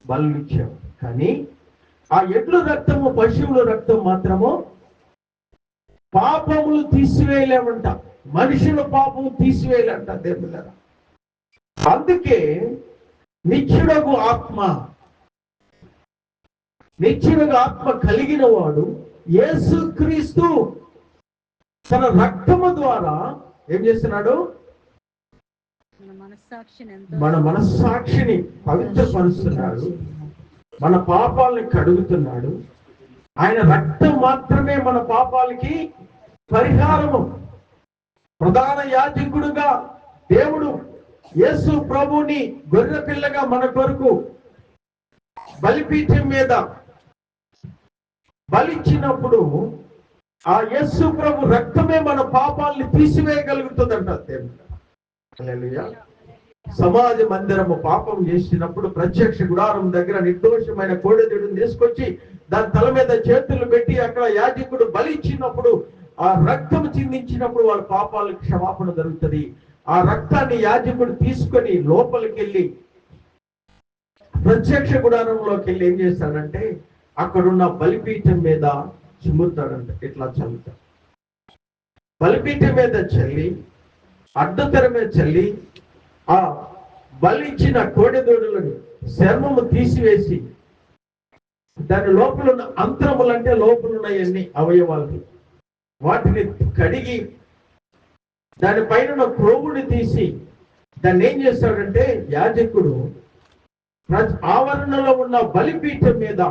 బలులు ఇచ్చావు. కానీ ఆ ఎడ్ల రక్తము, పశువుల రక్తం మాత్రము పాపములు తీసివేయలేమంట. మనుషుల పాపము తీసివేయలేంట దేవుళ్ళ. అందుకే నిత్యుడగు ఆత్మ కలిగిన వాడు యేసుక్రీస్తు తన రక్తము ద్వారా ఏం చేస్తున్నాడు? మన మనస్సాక్షిని పవిత్రపరుస్తున్నాడు, మన పాపాలని కడుగుతున్నాడు. ఆయన రక్తం మాత్రమే మన పాపాలకి పరిహారము. ప్రధాన యాజకుడుగా దేవుడు యేసు ప్రభుని గొర్రె పిల్లగా మన కొరకు బలిపీఠం మీద బలిచ్చినప్పుడు ఆ యేసు ప్రభు రక్తమే మన పాపాలని తీసివేయగలుగుతుందంట దేవుడు. హల్లెలూయా. సమాజ మందిరము పాపం చేసినప్పుడు ప్రత్యక్ష గుడారం దగ్గర నిర్దోషమైన కోడెదూడను తీసుకొచ్చి దాని తల మీద చేతులు పెట్టి అక్కడ యాజకుడు బలి ఇచ్చినప్పుడు ఆ రక్తం చిందించినప్పుడు వాళ్ళ పాపాలకు క్షమాపణ జరుగుతుంది. ఆ రక్తాన్ని యాజకుడు తీసుకొని లోపలికి వెళ్ళి ప్రత్యక్ష గుడారంలోకి వెళ్ళి ఏం చేస్తాడంటే అక్కడున్న బలిపీఠం మీద చిమ్ముతాడంట. ఇట్లా చల్లుతాడు. బలిపీఠం మీద చల్లి అడ్డతెర మీద చల్లి ఆ బలి ఇచ్చిన కోడెదూడలను చర్మము తీసివేసి దాని లోపల ఉన్న అంతరములు అంటే లోపల ఉన్నాయన్ని అవయవాలు వాటిని కడిగి దానిపైన ఉన్న క్రోవుని తీసి దాన్ని ఏం చేస్తాడంటే యాజకుడు ఆవరణలో ఉన్న బలిపీఠం మీద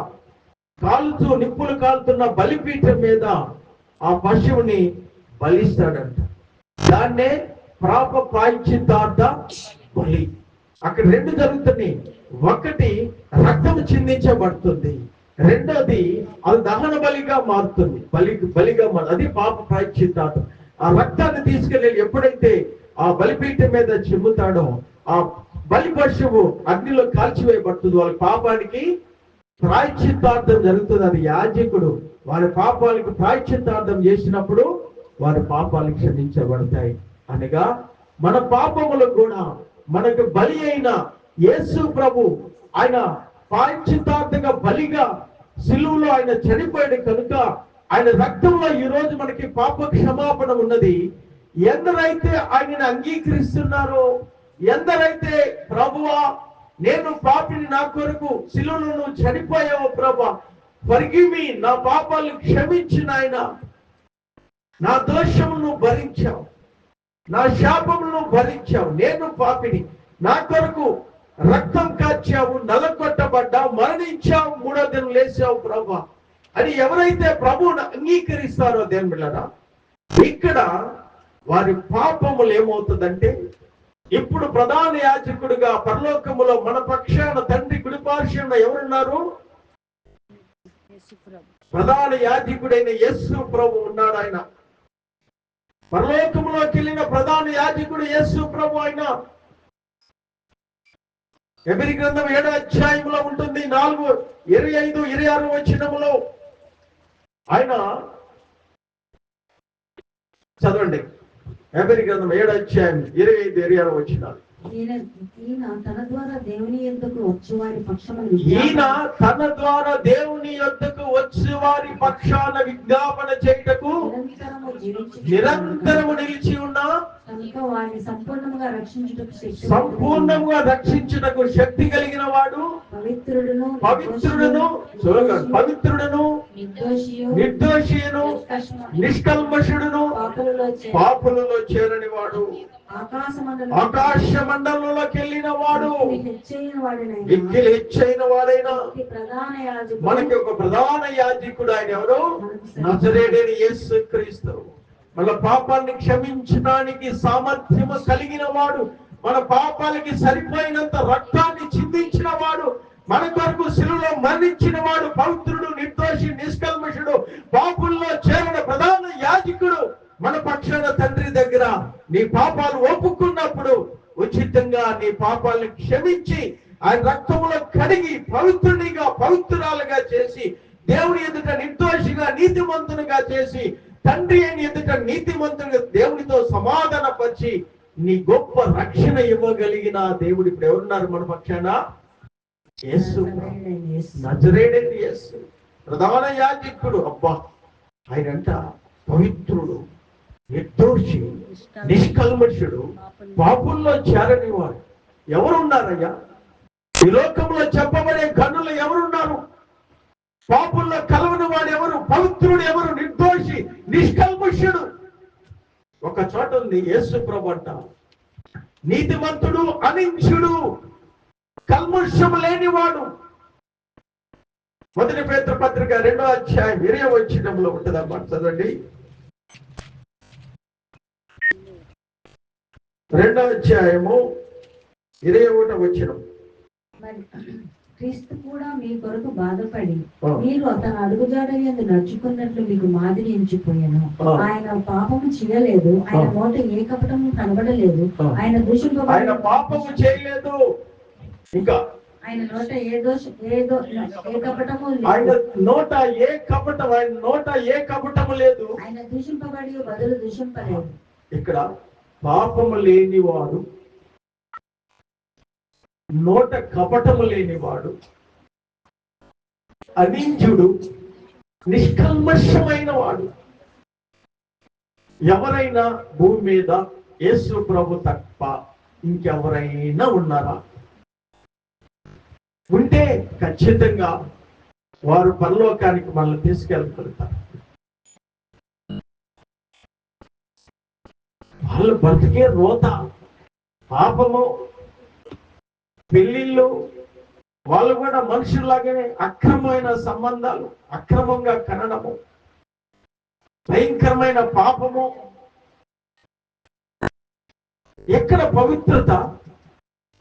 కాలుతూ నిప్పులు కాలుతున్న బలిపీఠం మీద ఆ పశువుని బలిస్తాడంట. దాన్నే పాప ప్రాయశ్చిత్తార్థ బలి. అక్కడ రెండు జరుగుతున్నాయి. ఒకటి రక్తం చిందించబడుతుంది, రెండోది అది దహన బలిగా మారుతుంది. బలిగా అది పాప ప్రాయశ్చిత్తార్థం. ఆ రక్తాన్ని తీసుకెళ్ళి ఎప్పుడైతే ఆ బలిపీఠం మీద చిమ్ముతాడో ఆ బలి పశువు అగ్నిలో కాల్చివేయబడుతుంది. వాళ్ళ పాపానికి ప్రాయశ్చిత్తార్థం జరుగుతుంది. అది యాజకుడు వారి పాపాలకు ప్రాయశ్చిత్తార్థం చేసినప్పుడు వారి పాపాలు క్షమించబడతాయి. అనగా మన పాపములకు కూడా మనకు బలి అయిన యేసు ప్రభు ఆయన ప్రాయశ్చిత్తార్థంగా బలిగా సిలువలో ఆయన చనిపోయాడు కనుక ఆయన రక్తంలో ఈ రోజు మనకి పాప క్షమాపణ ఉన్నది. ఎందరైతే ఆయనను అంగీకరిస్తున్నారో, ఎందరైతే ప్రభువా నేను పాపిని, నా కొరకు సిలువలో నువ్వు చనిపోయావు ప్రభువా, ఫర్గివ్ మీ, నా పాపాలు క్షమించిన ఆయన, నా దోషమును భరించావు, నా శాపమును భరించావు, నేను పాపిని, నా కొరకు రక్తం కాచావు, నలకొట్టబడ్డావు, మరణించావు, మూడో దినం లేచావు ప్రభువా అని ఎవరైతే ప్రభువును అంగీకరిస్తారో దేవుని బిడ్డలారా, ఇక్కడ వారి పాపములు ఏమవుతుందంటే ఇప్పుడు ప్రధాన యాజకుడిగా పరలోకములో మన పక్షాన తండ్రి కుడిపార్శ్వమున ఎవరున్నారు? ప్రధాన యాజకుడైన యేసు ప్రభు ఉన్నాడు. ఆయన పరలోకములోకి వెళ్ళిన ప్రధాన యాజకుడు యేసు ప్రభు. ఆయన హెబ్రీ గ్రంథం 7వ అధ్యాయంలో ఉంటుంది. 4, 25, 26 వచనములో ఆయన చదవండి. హెబ్రీ గ్రంథం 7వ అధ్యాయం 25, 26 వచనాలు. ఈయన తన ద్వారా దేవుని యొద్దకు వచ్చి వారి పక్షాన విజ్ఞాపన చేయుటకు నిరంతరము నిలిచి ఉన్న వారిని సంపూర్ణంగా రక్షించుటకు శక్తి కలిగిన వాడు, పవిత్రుడును నిర్దోషియును నిష్కల్మషుడును పాపులలో చేరని వాడు, ఆకాశ మండలంలోకి వెళ్ళిన వాడు, మిక్కిలి హెచ్చైన వాడైనా మనకి ఒక ప్రధాన యాజకుడు. ఆయన ఎవరు? నజరేయుడైన యేసుక్రీస్తు. మన పాపాన్ని క్షమించడానికి సామర్థ్యము కలిగిన వాడు, మన పాపాలకి సరిపోయినంత రక్తాన్ని చిందించిన వాడు, మన కొరకు శిలువలో మరణించిన వాడు, పవిత్రుడు, నిర్దోషి, నిష్కల్మషుడు, పాపుల్లో చేరిన ప్రధాన యాజకుడు మన పక్షాన తండ్రి దగ్గర నీ పాపాలు ఒప్పుకున్నప్పుడు ఉచితంగా నీ పాపాలను క్షమించి ఆయన రక్తములో కడిగి పవిత్రునిగా పవిత్రాలుగా చేసి దేవుని ఎదుట నిర్దోషిగా నీతిమంతునిగా చేసి తండ్రి అయిన ఎదుట నీతిమంతునిగా దేవునితో సమాధానపరిచి నీ గొప్ప రక్షణ ఇవ్వగలిగిన దేవుడు ఇప్పుడు ఎవరున్నారు మన పక్షాన? యేసు, నజరేయుడైన యేసు, ప్రధాన యాజకుడు. అబ్బా, ఆయనంట పవిత్రుడు, నిర్దోషి, నిష్కల్మషుడు, పాపుల్లో చేరని వాడు. ఎవరున్నారయ్యా ఈ లోకంలో? చెప్పబడే గనులు ఎవరున్నారు? పాపుల్లో కలవని వాడు ఎవరు? పవిత్రుడు ఎవరు? నిర్దోషి, నిష్కల్మషుడు. ఒక చోట ఉంది యేసు ప్రభు అంట, నీతిమంతుడు, అనించుడు, కల్మషం లేనివాడు. 1 పేతురు పత్రిక 2వ అధ్యాయం 20వ వచనంలో ఉంటుందమ్మా, చదవండి. 2వ అధ్యాయము 21వ వచనం. క్రీస్తు కూడా మీ కొరకు బాధపడి మీరు అతను అడుగుజాడయందు నడుచుకున్నట్లు మీకు మాదిరి ఎంచిపోయాను. ఆయన పాపము చేయలేదు, ఆయన నోట ఏ కపటము కనబడలేదు, ఆయన ఆయన పాపము చేయలేదు, ఇంకా ఆయన నోట ఏ కపటము ఆయన నోట ఏ కపటము లేదు, ఆయన దూషింపబడి బదులు దూషింపలేదు. ఇక్కడ పాపము లేనివాడు, నోట కపటము లేనివాడు, అనింజుడు, నిష్కల్మషమైన వాడు. ఎవరైనా భూమి మీద యేసు ప్రభు తప్ప ఇంకెవరైనా ఉన్నారా? ఉంటే ఖచ్చితంగా వారు పరలోకానికి మనల్ని తీసుకెళ్ళగలుగుతారు. వాళ్ళు బతికే రోత, పాపము, పెళ్లిళ్ళు, వాళ్ళు కూడా మనుషుల్లాగానే అక్రమమైన సంబంధాలు, అక్రమంగా కనడము, భయంకరమైన పాపము. ఎక్కడ పవిత్రత?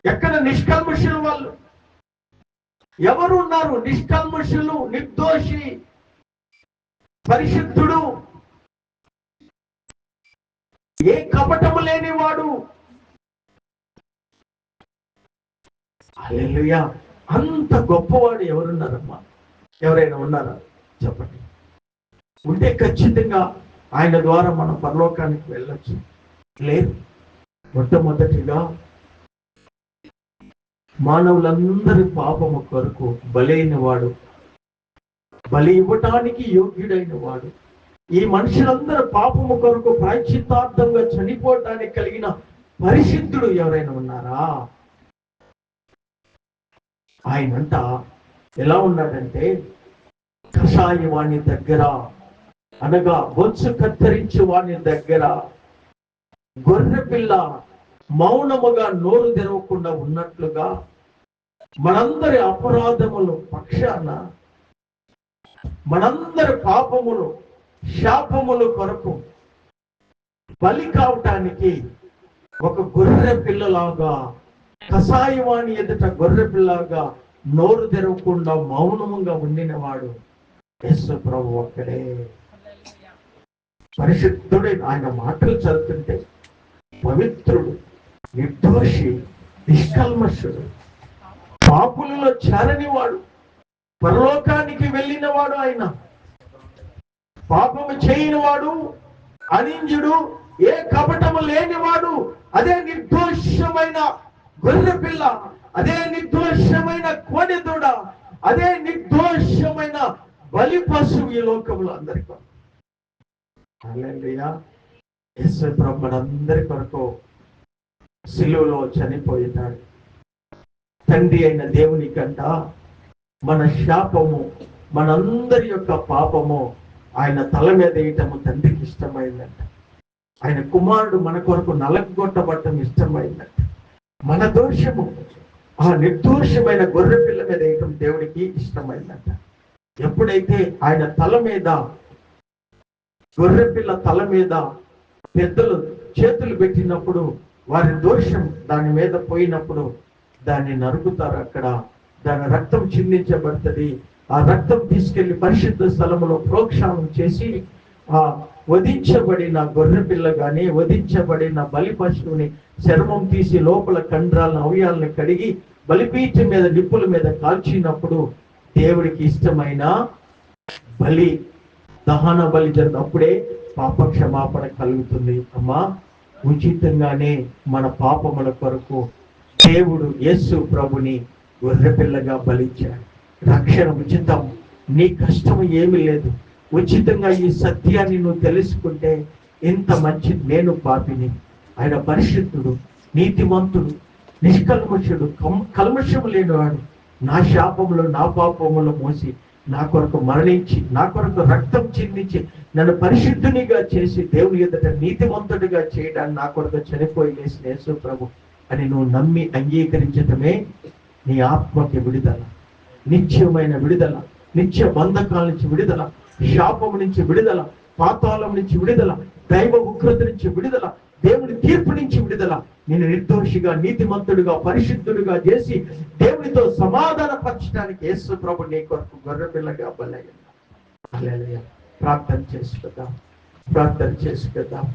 ఎక్కడ నిష్కల్మషులు? వాళ్ళు ఎవరు ఉన్నారు? నిష్కల్మషులు, నిర్దోషి, పరిశుద్ధుడు, ఏ కపటము లేనివాడు. హల్లెలూయా! అంత గొప్పవాడు ఎవరున్నారమ్మా? ఎవరైనా ఉన్నారా? చెప్పండి. ఉంటే ఖచ్చితంగా ఆయన ద్వారా మనం పరలోకానికి వెళ్ళొచ్చు. లేదు, మొట్టమొదటిగా మానవులందరి పాపము కొరకు బలైన వాడు, బలి ఇవ్వటానికి యోగ్యుడైన వాడు, ఈ మనుషులందరి పాపము కొరకు ప్రాయశ్చిత్తార్థంగా చనిపోవటానికి కలిగిన పరిశుద్ధుడు ఎవరైనా ఉన్నారా? ఆయనంట ఎలా ఉన్నాడంటే, కషాయి వాణి దగ్గర, అనగా బొచ్చు కత్తిరించి వాణి దగ్గర గొర్రె పిల్ల మౌనముగా నోరు తెరవకుండా ఉన్నట్లుగా మనందరి అపరాధములు పక్షాన, మనందరి పాపములు, శాపములు కొరకు బలి కావటానికి ఒక గొర్రె పిల్లలాగా, కషాయవాణి ఎదుట గొర్రె పిల్లగా నోరు తెరవకుండా మౌనముగా ఉండినవాడు యేసు ప్రభు ఒక్కడే. పరిశుద్ధుడే. ఆయన మాటలు చదువుతుంటే పవిత్రుడు, నిర్దోషి, నిష్కల్మషుడు, పాపులలో చేరనివాడు, పరలోకానికి వెళ్ళినవాడు. ఆయన పాపము చేయనివాడు, అనింజుడు, ఏ కపటము లేనివాడు. అదే నిర్దోషమైన గొర్రె పిల్ల, అదే నిర్దోషమైన కోడెదూడ, అదే నిర్దోషమైన బలి పశువు ఈ లోకంలో అందరికీ. హల్లెలూయా! యేసు ప్రభు మనందరి కొరకు సిలువలో చనిపోయినాడు. తండ్రి అయిన దేవుని కంట మన శాపము, మనందరి యొక్క పాపము ఆయన తల మీద వేయటము తండ్రికి ఇష్టమైందంట. ఆయన కుమారుడు మన కొరకు నలగొట్టబడటం ఇష్టమైందంట. మన దోషము ఆ నిర్దోషమైన గొర్రె పిల్ల మీద వేయటం దేవుడికి ఇష్టమైందంట. ఎప్పుడైతే ఆయన తల మీద, గొర్రె పిల్ల తల మీద పెద్దలు చేతులు పెట్టినప్పుడు, వారి దోషం దాని మీద పోయినప్పుడు దాన్ని నరుకుతారు. అక్కడ దాని రక్తం చిందించబడుతుంది. ఆ రక్తం తీసుకెళ్లి పరిశుద్ధ స్థలములో ప్రోక్షాళన చేసి ఆ వధించబడిన గొర్రె పిల్ల గాని, వధించబడిన బలి పశువుని చర్మం తీసి లోపల కండరాలను, అవయాలను కడిగి బలిపీఠం మీద, నిప్పుల మీద కాల్చినప్పుడు దేవుడికి ఇష్టమైన బలి, దహన బలి జరిగినప్పుడే పాప క్షమాపణ కలుగుతుంది. అమ్మా, ఉచితంగానే మన పాపముల కొరకు దేవుడు యేసు ప్రభుని గొర్రెపిల్లగా బలిచ్చాడు. రక్షణ ఉచితం, నీ కష్టం ఏమీ లేదు. ఉచితంగా ఈ సత్యాన్ని నువ్వు తెలుసుకుంటే ఎంత మంచిది. నేను పాపిని, ఆయన పరిశుద్ధుడు, నీతిమంతుడు, నిష్కల్మషుడు, కల్మషము లేనివాడు. నా శాపములు, నా పాపములు మోసి నా కొరకు మరణించి, నా కొరకు రక్తం చిందించి, నన్ను పరిశుద్ధునిగా చేసి దేవుని ఎదుట నీతిమంతుడిగా చేయడానికి నా కొరకు చనిపోయి లేసిన యేసు ప్రభు అని నువ్వు నమ్మి అంగీకరించటమే నీ ఆత్మకి విడుదల, నిత్యమైన విడుదల, నిత్య బంధకాల నుంచి విడుదల, శాపం నుంచి విడుదల, పాతాళం నుంచి విడుదల, దైవ ఉగ్రత నుంచి విడుదల, దేవుని తీర్పు నుంచి విడుదల. నేను నిర్దోషిగా, నీతిమంతుడిగా, పరిశుద్ధుడిగా చేసి దేవునితో సమాధాన పరచడానికి యేసు ప్రభు నీ కొరకు గొర్రెపిల్లగా బలయ్యాడు. హల్లెలూయా. ప్రార్థన చేసుకుందాం.